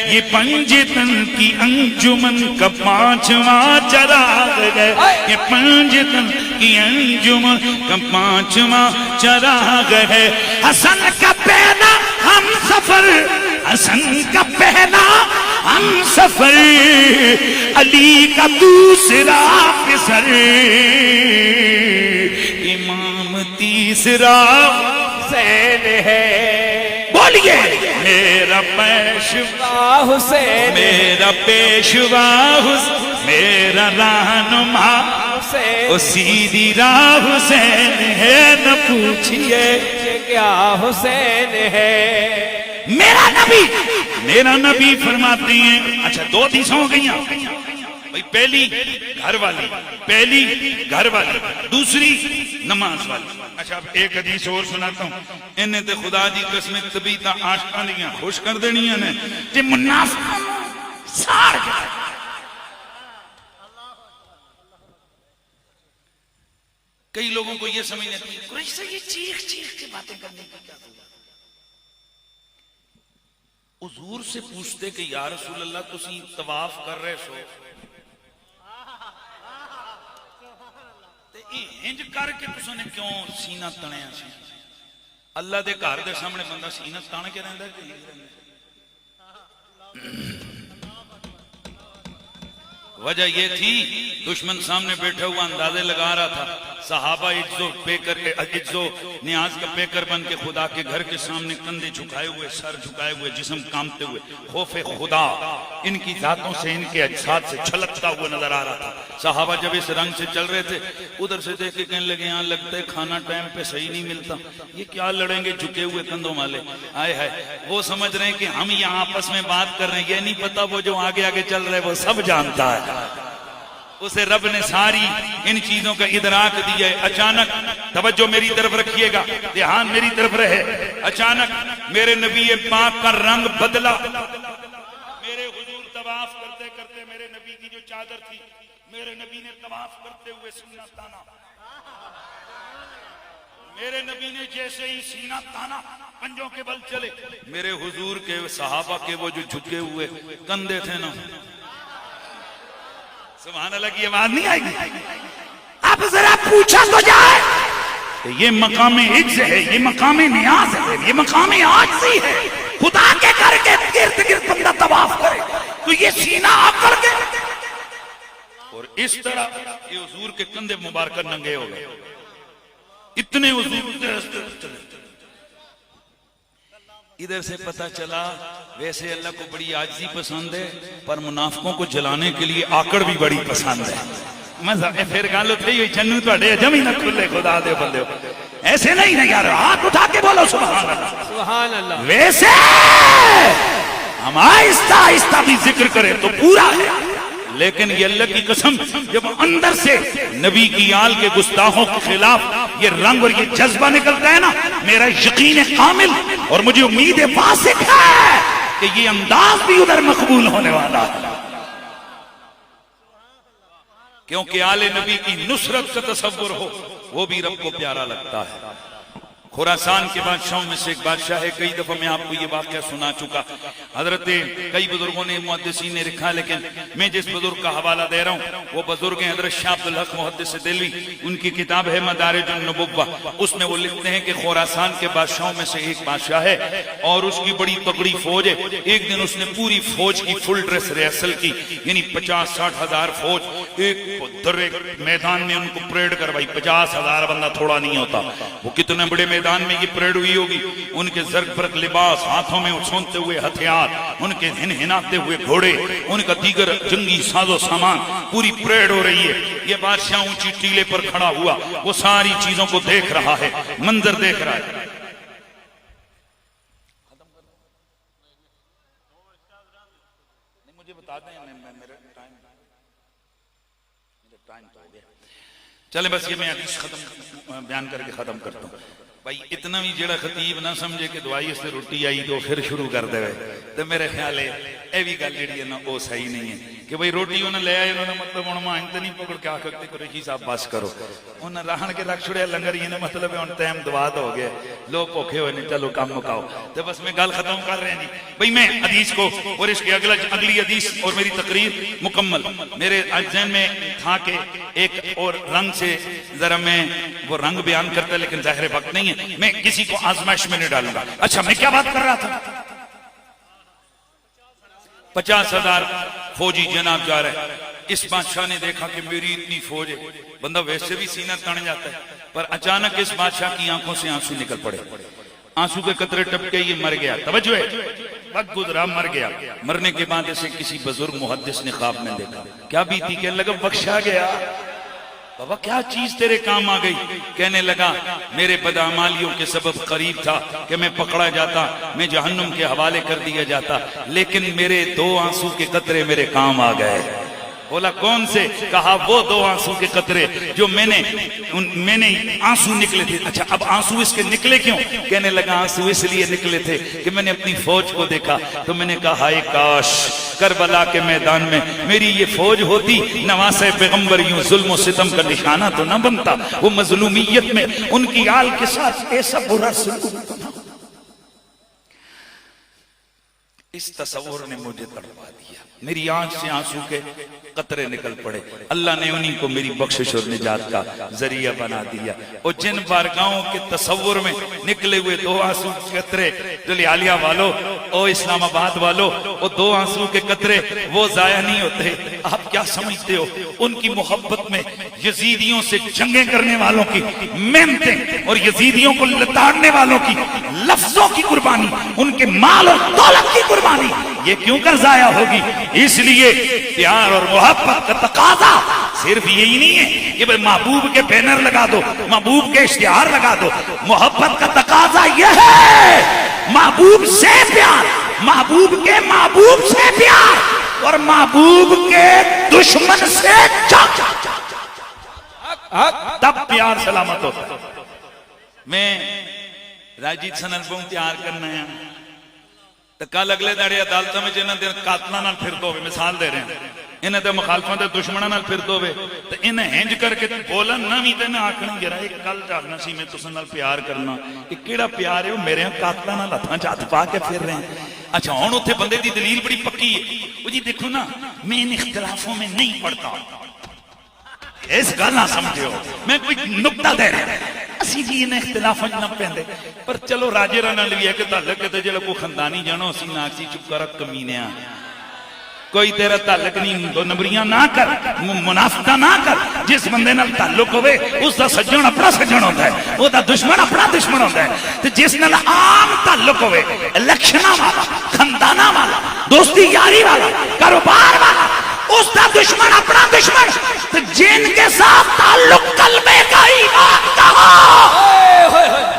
یہ پنجتن کی انجمن کا پانچواں چراغ ہے، یہ پنجتن کی انجمن کا پانچواں چراغ ہے، حسن کا پہنا ہم سفر، حسن کا پہنا ہم سفر، علی کا دوسرا پسر، امام تیسرا حسین ہے، بولیے میرا پیشوا حسین، میرا پیشوا حسین، میرا رہنما حسین، وہ سیدھی راہ حسین ہے، نہ پوچھئے کیا حسین ہے، میرا نبی فرماتے ہیں، اچھا دو حدیث ہو گئی ہیں بھئی، پہلی گھر والی، پہلی گھر والی، دوسری نماز والی، اچھا اب ایک حدیث اور سناتا ہوں، انہیں تے خدا دی قسمیں طبیعتاں عاشقاں دیاں خوش کر دینیاں نے، تے منافقاں سار گئے، کئی لوگوں کو یہ سمجھ نہیں آتی قریش سے یہ چیخ چیخ کے باتیں کرنے کی کیا ضرورت؟ حضور سے پوچھتے کہ یا رسول اللہ تسی طواف کر رہے سو تے ہنج کر کے تسوں نے کیوں سینہ تنیا سی؟ اللہ دے گھر دے سامنے بندہ سینہ تن کے رہندا ہے کہ نہیں رہندا؟ وجہ یہ تھی دشمن سامنے بیٹھا ہوا اندازے لگا رہا تھا، صحابہ عجز و نیاز کا پیکر بن کے خدا کے گھر کے سامنے کندھے جھکائے ہوئے، سر جھکائے ہوئے، جسم کامتے ہوئے، خوف خدا ان کی ذاتوں سے، ان کے اجساد سے چھلکتا ہوا نظر آ رہا تھا۔ صحابہ جب اس رنگ سے چل رہے تھے، ادھر سے دیکھ کے کہنے لگے یہاں لگتا ہے کھانا ٹائم پہ صحیح نہیں ملتا، یہ کیا لڑیں گے جھکے ہوئے کندھوں والے، آئے ہائے۔ وہ سمجھ رہے ہیں کہ ہم یہاں آپس میں بات کر رہے ہیں، یہ نہیں پتا وہ جو آگے آگے چل رہے وہ سب جانتا ہے۔ اسے رب نے ساری ان چیزوں کا ادراک دیا ہے۔ اچانک توجہ میری طرف رکھیے گا، دھیان میری طرف رہے، اچانک میرے نبی پاک کا رنگ بدلا۔ میرے حضور طواف کرتے کرتے میرے نبی کی جو چادر تھی، میرے نبی نے طواف کرتے ہوئے سننا تانا، میرے نبی نے جیسے ہی سینہ تانا پنجوں کے بل چلے، میرے حضور کے صحابہ کے وہ جو جھکے ہوئے کندھے تھے نا، سبحان اللہ کی آواز نہیں آئے گی؟ اب ذرا پوچھا تو جائے کہ یہ مقام عجز ہے، یہ مقام نیاز ہے، یہ مقام عاجزی ہے، خدا کے گھر کے گرد گرد بندہ طواف کرے تو یہ سینہ آکڑ کے اور اس طرح یہ حضور کے کندھے مبارکہ ننگے ہو گئے، اتنے حضور کے راستے چلے۔ ادھر سے پتہ چلا ویسے اللہ کو بڑی عاجزی پسند ہے، پر منافقوں کو جلانے کے لیے آکڑ بھی بڑی پسند ہے۔ مزہ پھر گالو تھے یہ جنو تواڈے جمی نہ کھلے خدا دے بندے ایسے نہیں نا یار، ہاتھ اٹھا کے بولو سبحان اللہ سبحان اللہ۔ ویسے ہم آہستہ آہستہ بھی ذکر کریں تو پورا ہے، لیکن یہ اللہ کی قسم جب اندر سے نبی کی آل کے گستاخوں کے خلاف یہ رنگ اور یہ جذبہ نکلتا ہے نا، میرا یقین کامل اور مجھے امید واثق ہے کہ یہ انداز بھی ادھر مقبول ہونے والا ہے، کیونکہ آل نبی کی نصرت کا تصور ہو وہ بھی رب کو پیارا لگتا ہے۔ خراسان کے بادشاہوں میں سے ایک بادشاہ ہے، کئی دفعہ میں آپ کو یہ واقعہ سنا چکا، حضرت کئی بزرگوں نے محدثین نے لکھا، لیکن میں جس بزرگ کا حوالہ دے رہا ہوں وہ بزرگ ہیں حضرت شاہ عبدالحق محدث دہلوی، ان کی کتاب ہے مدارج النبوہ، اس میں وہ لکھتے ہیں کہ خراسان کے بادشاہوں میں سے ایک بادشاہ ہے اور اس کی بڑی تگڑی فوج ہے۔ ایک دن اس نے پوری فوج کی فل ڈریس ریہرسل کی، یعنی 50-60 ہزار فوج ایک در ایک میدان میں ان کو پریڈ کروائی۔ 50,000 بندہ تھوڑا نہیں ہوتا، وہ کتنے بڑے میدان میں یہ پریڈ ہوئی ہوگی، ان کے زرق برق لباس، ہاتھوں میں اچھونتے ہوئے ہتھیار، ان کے ہنہناتے ہوئے گھوڑے، ان کا دیگر جنگی ساز و سامان، پوری پریڈ ہو رہی ہے۔ یہ بادشاہ اونچی ٹیلے پر کھڑا ہوا، وہ ساری چیزوں کو دیکھ رہا ہے، منظر دیکھ رہا ہے۔ مجھے بتا دیں میرا ٹائم تو ہو گیا، چلے بس یہ میں حدیث ختم بیان کر کے ختم کرتا ہوں۔ بھائی اتنا بھی جڑا خطیب نہ سمجھے کہ دعائی سے روٹی آئی تو پھر شروع کر دے، تو میرے خیال ہے اے بھی گل جڑی ہے نا وہ صحیح نہیں ہے کہ بھئی روٹی انہیں لے آئے، انہوں نے مطلب انہوں نے انت نہیں پکڑ کے آکھتے قریشی صاحب بس کرو، انہوں نے رہن کے رکھ چھڑے لنگر، یہ مطلب ہے ان ٹائم دعا ہو گئے، لوگ پوکھے ہوئے نہیں، چلو کام مکاؤ، تو بس میں گل ختم کر رہے ہیں جی۔ بھئی میں حدیث کو اور اس کے اگلی حدیث اور میری تقریر مکمل، میرے ذہن میں تھا کہ ایک اور رنگ سے ذرا میں وہ رنگ بیان کرتا ہے، لیکن ظاہر وقت نہیں ہے، میں کسی کو آزمائش میں نہیں ڈالوں گا۔ اچھا میں کیا بات کر رہا تھا؟ 50,000 فوجی جناب جا رہے ہیں۔ اس بادشاہ نے دیکھا کہ میری اتنی فوج ہے، بندہ ویسے بھی سینہ تن جاتا ہے، پر اچانک اس بادشاہ کی آنکھوں سے آنسو نکل پڑے، آنسو کے قطرے ٹپکے، یہ مر گیا، توجہ ہے، وقت گزرا مر گیا۔ مرنے کے بعد اسے کسی بزرگ محدث نے خواب میں دیکھا، کیا بیتی؟ کہنے لگا بخشا گیا، بابا کیا چیز تیرے کام آ گئی؟ کہنے لگا میرے بدعمالیوں کے سبب قریب تھا کہ میں پکڑا جاتا، میں جہنم کے حوالے کر دیا جاتا، لیکن میرے 2 آنسو کے قطرے میرے کام آ گئے۔ بولا کون سے؟ کہا وہ 2 آنسو کے قطرے جو میں نے آنسو نکلے تھے۔ اچھا اب آنسو اس کے نکلے کیوں؟ کہنے لگا آنسو اس لیے نکلے تھے کہ میں نے اپنی فوج کو دیکھا تو میں نے کہا ہائے کاش کربلا کے میدان میں میری یہ فوج ہوتی، نواسہ پیغمبر یوں ظلم و ستم کا نشانہ تو نہ بنتا، وہ مظلومیت میں ان کی آل کے ساتھ ایسا برا سلوک نہ۔ اس تصور نے مجھے تڑپا دیا، میری آنکھ سے آنسو کے قطرے نکل پڑے، اللہ نے انہی کو میری بخشش اور نجات کا ذریعہ بنا دیا۔ اور جن بارگاہوں کے تصور میں نکلے ہوئے 2 آنسو کے قطرے، جلیالیہ والو او اسلام آباد والو، وہ 2 آنسو کے قطرے وہ ضائع نہیں ہوتے۔ آپ کیا سمجھتے ہو ان کی محبت میں یزیدیوں سے جنگیں کرنے والوں کی محنتیں اور یزیدیوں کو لتاڑنے والوں کی لفظوں کی قربانی، ان کے مال اور دولت کی قربانی یہ کیوں کر ضائع ہوگی؟ اس لیے پیار اور محبت کا تقاضا صرف یہی نہیں ہے کہ محبوب کے بینر لگا دو، محبوب کے اشتہار لگا دو، محبت کا تقاضا یہ ہے محبوب سے پیار، محبوب کے محبوب سے پیار اور محبوب کے دشمن سے جنگ، تب پیار سلامت ہوتا ہے۔ میں راجیت سن البم تیار کرنا ہے تو کل اگلے داڑے عدالتوں میں جنہاں دن قاتلہ نال پھر دو، مثال دے رہے ہیں، انہیں تے مخالفاں تے دشمناں نال پھر دوے تے انہیں ہنج کر کے بولن نہ وی تے نہ آکھن یار ایک کل جاگنا سی میں تساں نال پیار کرنا یہ کیڑا پیار ہے وہ میرے قاتلاں نال ہتھاں چ ہتھ پا کے پھر رہے ہیں اچھا ہن اوتھے بندے دی دلیل بڑی پکی ہے وہ جی دیکھو نا میں ان اختلافوں میں نہیں پڑتا اس گل نہ سمجھو میں کوئی نقطہ دے رہا اسی جی ان اختلافاں نہ پیندے پر چلو راجے نال وی ہے کہ تعلق تے جڑا کوئی خاندانی جانو اسی ناکسی چپ کر کمینیاں کوئی تیرا تعلق نہیں دو نمبریاں نہ کر منافقہ نہ کر جس بندے نال تعلق ہوئے اس دا سجن اپنا سجن ہوتا ہے وہ دا دشمن اپنا دشمن ہوتا ہے تو جس نال عام تعلق ہوئے الیکشنہ والا خاندانہ والا دوستی یاری والا کاروبار والا اس دا دشمن اپنا دشمن تو جن کے ساتھ تعلق کلمے کا ایمان کہا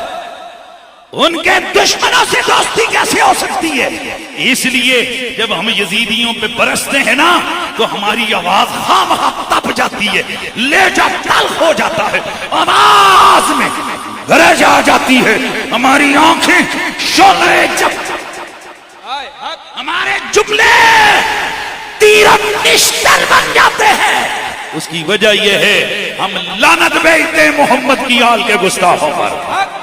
ان کے دشمنوں سے دوستی کیسے ہو سکتی ہے اس لیے جب ہم یزیدیوں پہ برستے ہیں نا تو ہماری آواز خواہ تپ جاتی ہے لہجہ تلخ ہو جاتا ہے آواز میں گرج آ جاتی ہے ہماری آنکھیں شعلے جب ہمارے جملے تیرک نشتر بن جاتے ہیں اس کی وجہ یہ ہے ہم لعنت بھیجتے محمد کی آل کے گستاخوں پر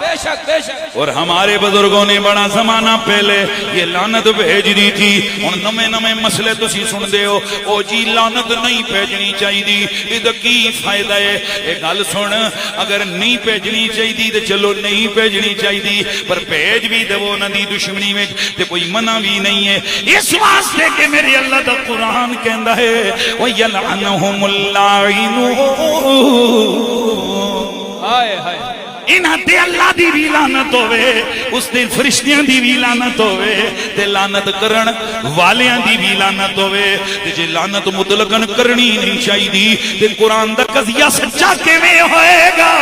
بے شک بے شک اور ہمارے بزرگوں نے بڑا زمانہ پہلے یہ لعنت بھیج دی تھی ان نمے نمے مسئلے تسی سن دے ہو او جی لعنت نہیں بھیجنی چاہی دی یہ کی فائدہ ہے ایک گل سن اگر نہیں بھیجنی چاہی دی تو چلو نہیں بھیجنی چاہی دی پر بھیج بھی دے وہ نہ دی دشمنی میں تے کوئی منع بھی نہیں ہے اس واسطے کہ میرے اللہ دا قرآن کہندا ہے وَيَلْعَنُهُمُ اللَّعِنُونَ انہاں تے اللہ دی بھی لعنت ہوئے اس دے فرشتیاں دی بھی لعنت ہوئے تے لعنت کرن والیاں دی بھی لعنت ہوئے تے جے لعنت مطلقاً کرنی نہیں چاہی دی تے قرآن دا قضیہ سچا کیویں ہوئے گا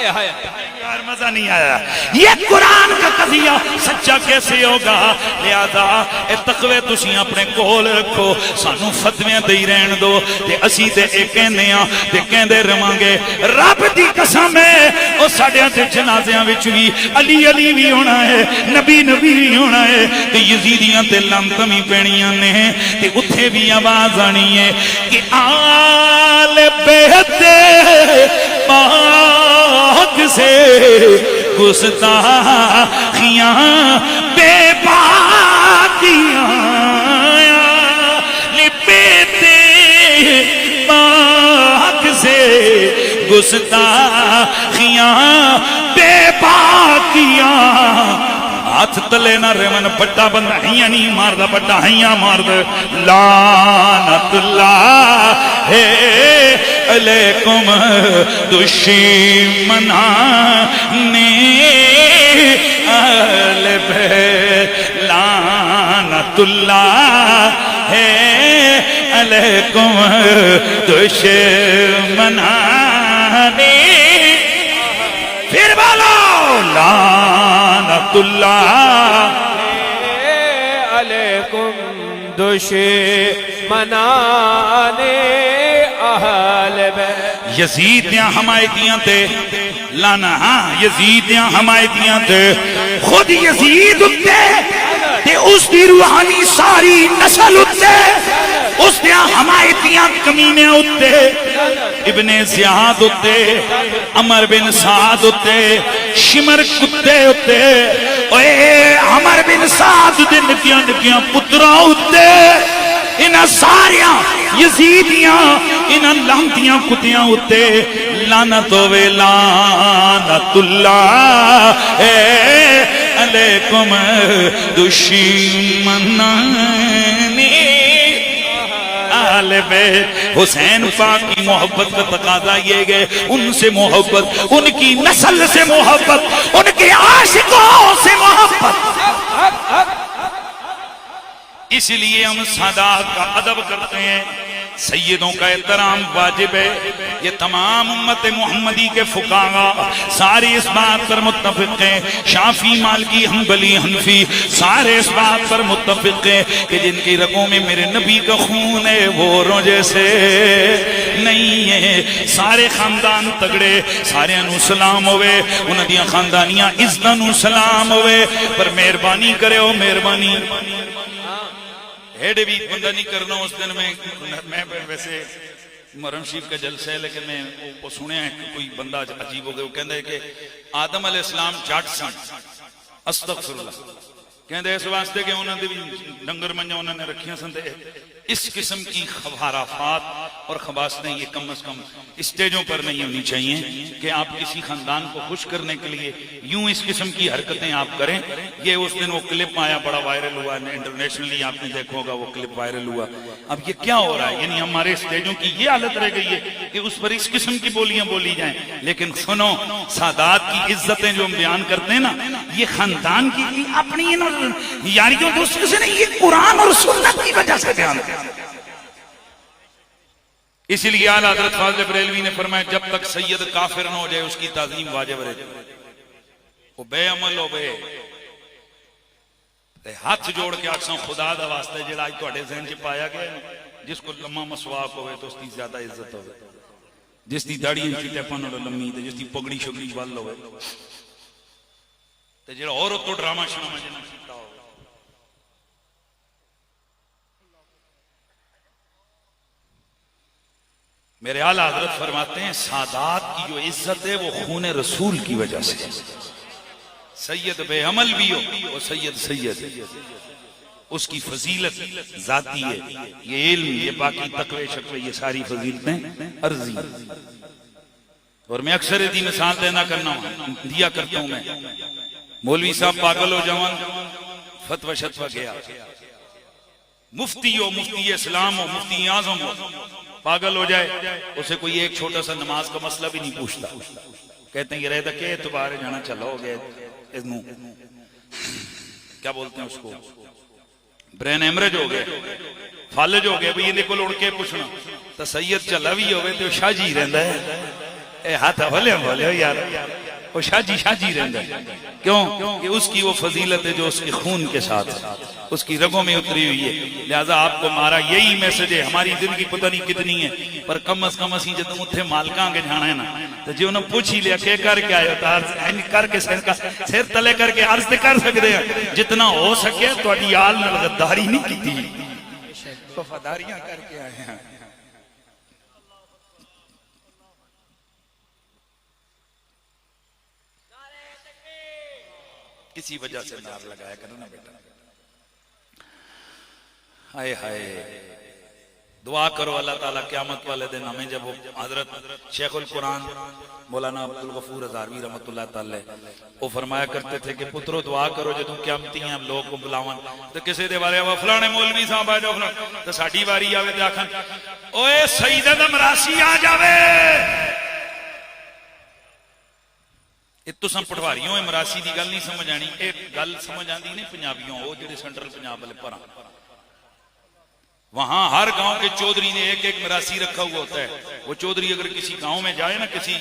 یار مزہ نہیں آیا یہ قرآن کا قضیہ سچا کیسے ہوگا لہذا اے تقوی تسی اپنے کول رکھو سانو فتویاں دئی رہن دو تے اسی تے اے کہنے ہاں تے کہندے رہواںگے رب دی قسم ہے او ساڈیاں تے جنازیاں وچ وی علی علی بھی ہونا ہے نبی نبی بھی ہونا ہے تے یزیدیاں تے لعنتاں وی پینیاں نے تے اوتھے بھی آواز آنی ہے کہ آل بیت پاک سے گستاخیاں بے باکیاں لپیتے پاک سے گستاخیاں بے باکیاں ہاتھ تلے نہ رمن بڑا بندہ ہیاں نہیں ماردا بڑا ہیاں مارد لعنت اللہ علیکم دشمنان اہل بیت لعنت اللہ علیکم دشمنان پھر بولو لعنت اللہ علیکم دشمنان اہل بیت یزید دیاں حمایتیاں تے لانا ہاں یزید دیاں حمایتیاں تے خود یزید اتے تے اس دی روحانی ساری نسل اتے اس دیاں حمایتیاں کمینے اتے ابن زیاد اتے عمر بن سعد اتے شمر کتے اتے اے عمر بن سعد دے نکیاں نکیاں پترا اتے انہاں ساریاں یزیدیاں انہاں لعنتیاں کتیاں اتے لعنت ہوے لعنت اللہ علیکم دشمنان اہل بیت حسین پاک کی محبت کا تقاضا یہ گئے ان سے محبت ان کی نسل سے محبت ان کے عاشقوں سے محبت اس لیے ہم سادات کا ادب کرتے ہیں سیدوں کا احترام واجب ہے یہ تمام امت محمدی کے فقہاء سارے اس بات پر متفق ہیں شافعی مالکی حنبلی حنفی سارے اس بات پر متفق ہیں کہ جن کی رگوں میں میرے نبی کا خون ہے وہ روجے سے نہیں ہے سارے خاندان تگڑے سارے انو سلام ہوئے انہاں دیاں خاندانیاں عزت انو سلام ہوئے پر مہربانی کرے ہو مہربانی ہیڈ بھی بندہ نہیں کرنا اس دن میں ویسے محرم شریف کا جلسہ ہے لیکن میں وہ سنیا ہے کہ کوئی بندہ عجیب ہو گیا، وہ کہتا ہے کہ آدم علیہ السلام جٹ سن، استغفر اللہ، کہتے اس واسطے کہ انہوں نے بھی ڈنگر منجا انہوں نے رکھیاں سن، اس قسم کی خرافات اور خباثتیں یہ کم از کم اسٹیجوں پر نہیں ہونی چاہیے کہ آپ کسی خاندان کو خوش کرنے کے لیے یوں اس قسم کی حرکتیں آپ کریں۔ یہ اس دن وہ کلپ آیا بڑا وائرل ہوا، انٹرنیشنلی آپ نے دیکھا ہوگا وہ کلپ وائرل ہوا۔ اب یہ کیا ہو رہا ہے؟ یعنی ہمارے اسٹیجوں کی یہ حالت رہ گئی ہے کہ اس پر اس قسم کی بولیاں بولی جائیں، لیکن سنو سادات کی عزتیں جو ہم بیان کرتے ہیں نا، یہ خاندان کی اپنی یاریوں دوستوں سے نہیں، یہ قرآن اور سنت کی وجہ سے بیان کرتے ہیں۔ اسی لیے اعلیٰ حضرت فاضل بریلوی نے فرمایا جب تک سید کافر نہ ہو جائے اس کی تعظیم واجب رہے، وہ بے عمل ہو بے ہاتھ جوڑ کے آکساں خدا دا واسطہ جڑا آج تو اڑے ذہن چ پایا گیا، جس کو لمحہ مسواک ہوئے تو اس کی زیادہ عزت ہوئے، جس کی داڑھی چھٹے پانوں لمحی تے جس کی پگڑی شگڑی بل ہوئے تے جڑا عورت تو ڈرامہ شامہ جنہ کیتا ہو۔ میرے اعلیٰ حضرت فرماتے ہیں سادات کی جو عزت ہے وہ خون رسول کی وجہ سے، سید بے عمل بھی ہو وہ سید سید اس کی فضیلت ذاتی ہے، یہ علم، یہ باقی تقوی شکوے، یہ ساری فضیلتیں عرضی۔ اور میں اکثر دی مثال دیا کرتا ہوں، میں مولوی صاحب پاگل ہو جوان فتوی شتوی گیا، مفتی ہو، مفتی اسلام ہو، مفتی اعظم ہو، پاگل ہو جائے، اسے کوئی ایک چھوٹا سا نماز کا مسئلہ بھی نہیں پوچھتا، کہتے ہیں یہ رہتا کہ اعتبار جانا چلا ہو گیا، کیا بولتے ہیں اس کو، برین ایمریج ہو گئے، فالج ہو گئے، بھئی یہ دیکھو لوڑ کے پوچھنا تو سید چلا بھی ہوئے تو شاہ جی رہندا ہے، اے ہاتھ بھلے بھلے ہو یار، وہ شاہ جی رہندا ہے، کیوں کہ اس کی وہ فضیلت ہے جو اس کے خون کے ساتھ اس کی رگوں میں اتری ہوئی ہے۔ لہذا آپ کو مارا یہی میسج ہے، ہماری زندگی پتہ نہیں کتنی ہے، پر کم از کم اسی جدوں اتھے مالکاں کے جانا ہے نا، تو جی انہوں پوچھ ہی لیا کہ کر کے آئے ہو، تو کر کے سر تلے کر کے عرض کر سکتے ہیں جتنا ہو سکے تو اڈی آل نے غداری نہیں کی تھی، وفاداریاں کر کے آئے ہیں۔ کسی وجہ سے نار لگایا کرو نا بیٹا، ہائے ہائے، دعا کرو اللہ تعالیٰ قیامت والے دن ہمیں جب وہ حضرت شیخ القرآن مولانا عبدالغفور ہزاروی رحمت اللہ تعالی وہ فرمایا کرتے تھے کہ پترو دعا کرو جدوں قیامتی ہیں ہم لوگ کو بلاون تو کسی دے بارے فلانے مولوی صاحب آ جاؤ تو ساڈی واری آوے تے آکھن اوے سید مراسی آ جاوے، تساں پٹواریوں مراسی دی گل نہیں سمجھ آنی، ایک گل سمجھ آندی نہیں پنجابیوں، وہ جڑے سینٹرل پنجاب والے پراں وہاں ہر گاؤں کے چودھری نے ایک ایک مراسی رکھا ہوا ہوتا ہے، وہ چودھری اگر کسی گاؤں میں جائے نا کسی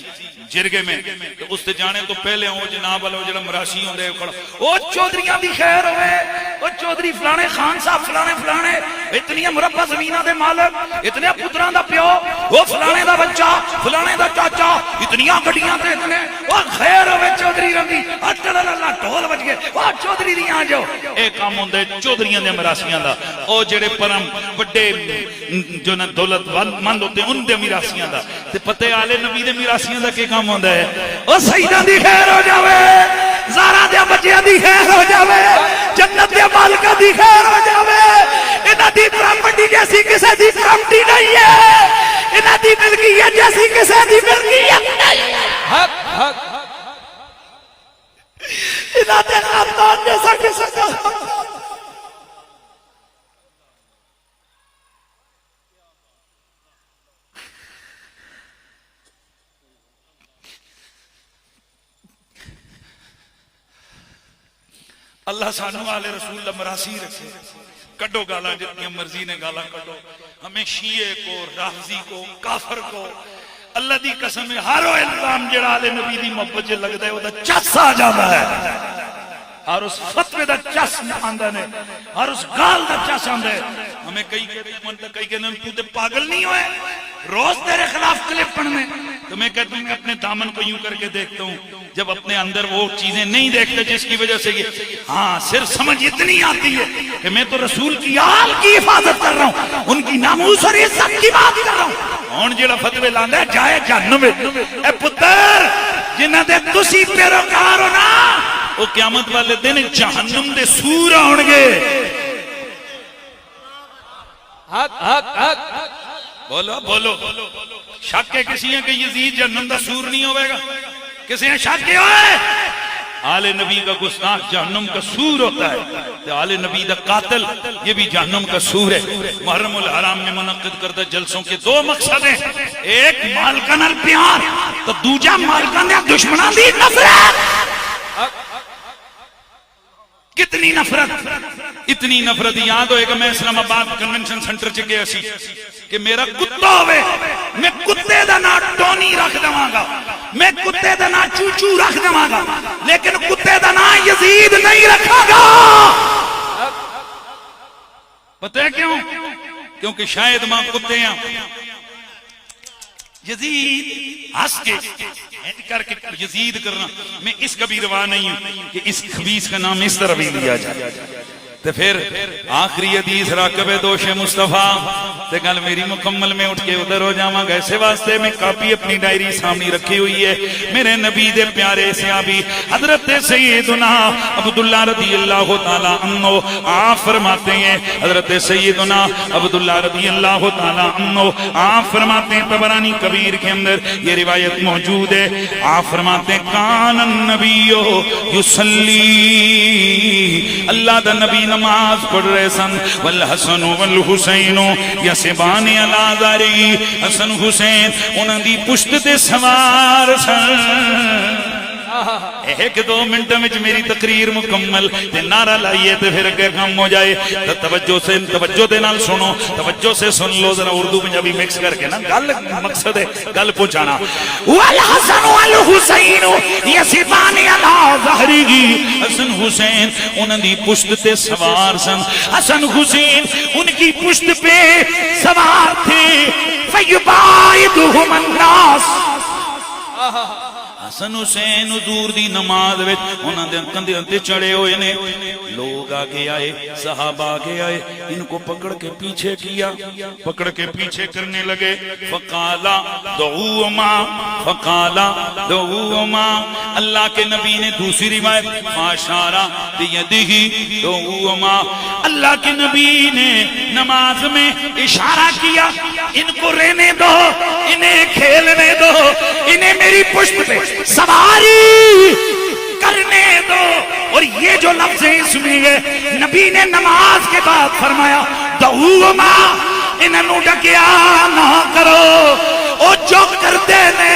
جرگے میں تو اس سے جانے تو پہلے وہ جناب والا جڑا مراسی ہوندا ہے کھڑا او چودھریاں دی خیر ہوئے، او چودھری فلانے خان صاحب فلانے اتنی مربع زمیناں دے مالک، اتنے پتراں دا پیو، وہ فلانے دا بچہ، فلانے دا چاچا، اتنی گڈیاں تے اتنے، او خیر ہوئے چودھری رنگی، اٹل اللہ ڈھول بج گئے، او چودھری دی آ جاؤ، اے کام ہوندا ہے چودھریاں دے مراسیاں دا، او جڑے پرم بڑے جو نہ دولت مند ہوتے ہیں ان دے میراثیاں دا تے پتے آلے نبی دے میراثیاں دا کی کام ہوندا ہے، او سیداں دی خیر ہو جاوے، زارا دے بچیاں دی خیر ہو جاوے، جنت دے مالکاں دی خیر ہو جاوے، انہاں دی پراپرٹی جیسی کسے دی پراپرٹی نہیں ہے، انہاں دی ملکیت جیسی کسے دی ملکیت نہیں ہے، حق انہاں دے خاندان جیسا کسے کا اللہ سانو آلے رسول مراسی رکھے، کڈو گالا جتنی مرضی نے گالا کڈو، ہمیں شیعہ کو، رافضی کو، کافر کو، اللہ دی قسم ہے ہر وہ الزام جڑا آلے نبی دی محبت جے لگتا ہے وہ دا چس آ جاتا ہے، اور اس فتوے دا چس آندہ نے اور اس گال دا چس آندہ ہے. ہمیں کئی کہتے ہیں کئی کہتے ہیں تو تے پاگل نہیں ہوئے روز تیرے خلاف کلپ پڑھنے. تو میں کہتا ہوں کہ اپنے دامن کو یوں کر کے دیکھتا ہوں جب اپنے اندر وہ چیزیں نہیں دیکھتے جس کی وجہ سے یہ ہاں صرف سمجھ اتنی آتی ہے کہ میں تو رسول کی آل کی حفاظت کر رہا ہوں, ان کی ناموس اور عزت کی بات کر رہا ہوں. ہون جیڑا فتوے لاندا ہے جائے جہنم. اے پتر جنہاں دے تسی پیروکار ہو نا وہ قیامت والے دن جہنم دے سور آن گے. بولو بولو شک ہے کسی ہے کہ یزید جہنم دا سور نہیں ہوئے گا؟ کسی ہے شک ہے ہوئے آل نبی کا گستاخ جہنم کا سور ہوتا ہے, آل نبی دا قاتل یہ بھی جہنم کا سور ہے. محرم الحرام میں منعقد کردہ جلسوں کے دو مقصد ہیں, ایک مالکہ نال پیار تو دوجا مالکہ نے دشمنان دی نفرت. کتنی نفرت, اتنی نفرت. یاد ہوئے کہ میں اسلام آباد کنونشن سنٹر چکے اسی کہ میرا کتا ہوئے میں کتے دا نا ٹونی رکھ دواں گا, میں کتے دا نا چوچو رکھ دواں گا, لیکن کتے دا نا یزید نہیں رکھا گا. پتہ ہے کیوں؟ کیونکہ شاید ماں کتے ہیں یزید ہس کے کر کے یزید کرنا. میں اس کا بھی روا نہیں ہوں کہ اس خبیث کا نام اس طرح بھی لیا جائے. تو پھر آخری حدیث راکب دوش مصطفیٰ تے گل میری مکمل میں اٹھ کے ادھر ہو جاواں گا. ایسے واسطے میں کاپی اپنی ڈائری سامنے رکھی ہوئی ہے. میرے نبی دے پیارے صحابی حضرت سیدنا عبداللہ رضی اللہ تعالی عنہ آپ فرماتے ہیں, حضرت سیدنا عبداللہ رضی اللہ تعالی عنہ آپ فرماتے ہیں, طبرانی کبیر کے اندر یہ روایت موجود ہے. آپ فرماتے ہیں کان النبی یصلی, اللہ دا نبی نماز پڑھ رہے سن, والحسن والحسین یسبان علی ظہری, حسن حسین انہاں دی پشت تے سوار سن. ایک دو منٹ میں میری تقریر مکمل تے نعرہ لائیے تے پھر اگے کام ہو جائے. توجہ دے نال سنو, توجہ سے سن لو ذرا اردو پنجابی مکس کر کے نا, گل مقصد ہے گل پہنچانا. والحسن والحسین یسبان علی ظہری, حسن حسین انہاں دی پشت تے سوار سن. حسن حسین ان کی پشت پہ سوار تھے. فیبائدہم الناس, حسن حسین حضور دی نماز وچ انہاں دے کندھیاں تے چڑھے ہوئے نے. لوگ آگے آئے, صحابہ آگے آئے, ان کو پکڑ کے پیچھے کیا, پکڑ کے پیچھے کرنے لگے. فقالا دعوما, فقالا دعوما, اللہ کے نبی نے دوسری روایت فاشارہ بیدہی دعوما, اللہ کے نبی نے نماز میں اشارہ کیا ان کو رہنے دو, انہیں کھیلنے دو, انہیں میری پشت پہ سواری کرنے دو. اور یہ جو لفظ ہیں اس میں ہے نبی نے نماز کے بعد فرمایا دعوما, انہوں ڈکیا نہ کرو, او جو کرتے نے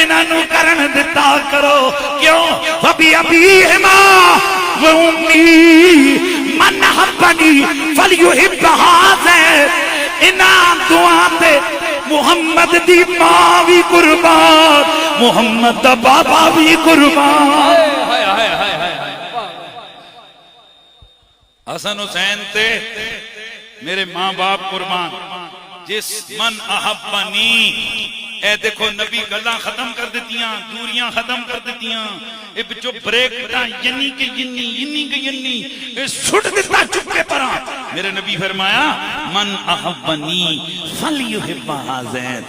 انہوں کرن دیتا کرو. کیوں؟ فبی ابیہما و امی من حبنی فلیحب ھذا, انہاں دعا تے محمد دی ماں بھی قربان, محمد دا بابا بھی قربان. حسن حسین تے میرے ماں باپ قربان. جس من احبنی, اے دیکھو نبی گلاں ختم کر دیتیاں, دوریاں ختم کر دیتیاں, اے بچو بریک دا ینی کے ینی, ینی کے ینی, اے سٹ دیتا چکے پرا. میرے نبی فرمایا من احبنی فلیحب ھذا,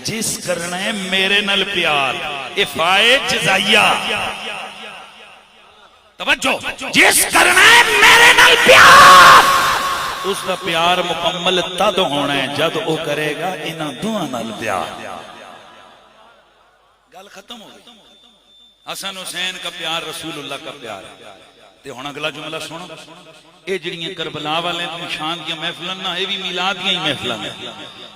جس کرنا ہے میرے نال پیار, افائے جزائیہ. توجہ, جس کرنا ہے میرے نال پیار, اس کا پیار مکمل تد ہونا ہے جد وہ کرے گا انہاں دعا نال پیار. گل ختم ہو گئی. حسن حسین کا پیار رسول اللہ کا پیار ہے. تے ہن اگلا جملہ سنو, اے جڑیاں کربلا والے نشان دی محفلاں نا, اے بھی میلاد دی محفلاں نے,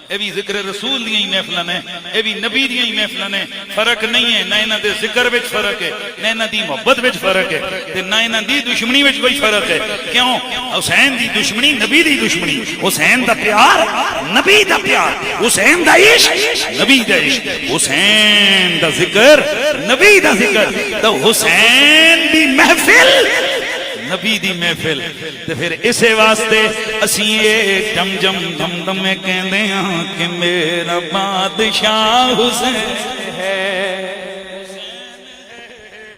اے بھی ذکر رسول دی محفلاں نے, اے بھی نبی دی محفلاں نے. فرق نہیں ہے, نہ انہاں دے ذکر وچ فرق ہے, نہ انہاں دی محبت وچ فرق ہے, تے نہ انہاں دی دشمنی وچ کوئی فرق ہے. کیوں؟ حسین دی دشمنی نبی دی دشمنی, حسین دا پیار نبی دا پیار, حسین دا عشق نبی دا عشق, حسین دا ذکر نبی دا ذکر. تو حسین دی محفل نبی دی محفل تے پھر اسے واسطے اسی یہ جم جم دم دم میں کہندے ہاں کہ میرا بادشاہ حسین ہے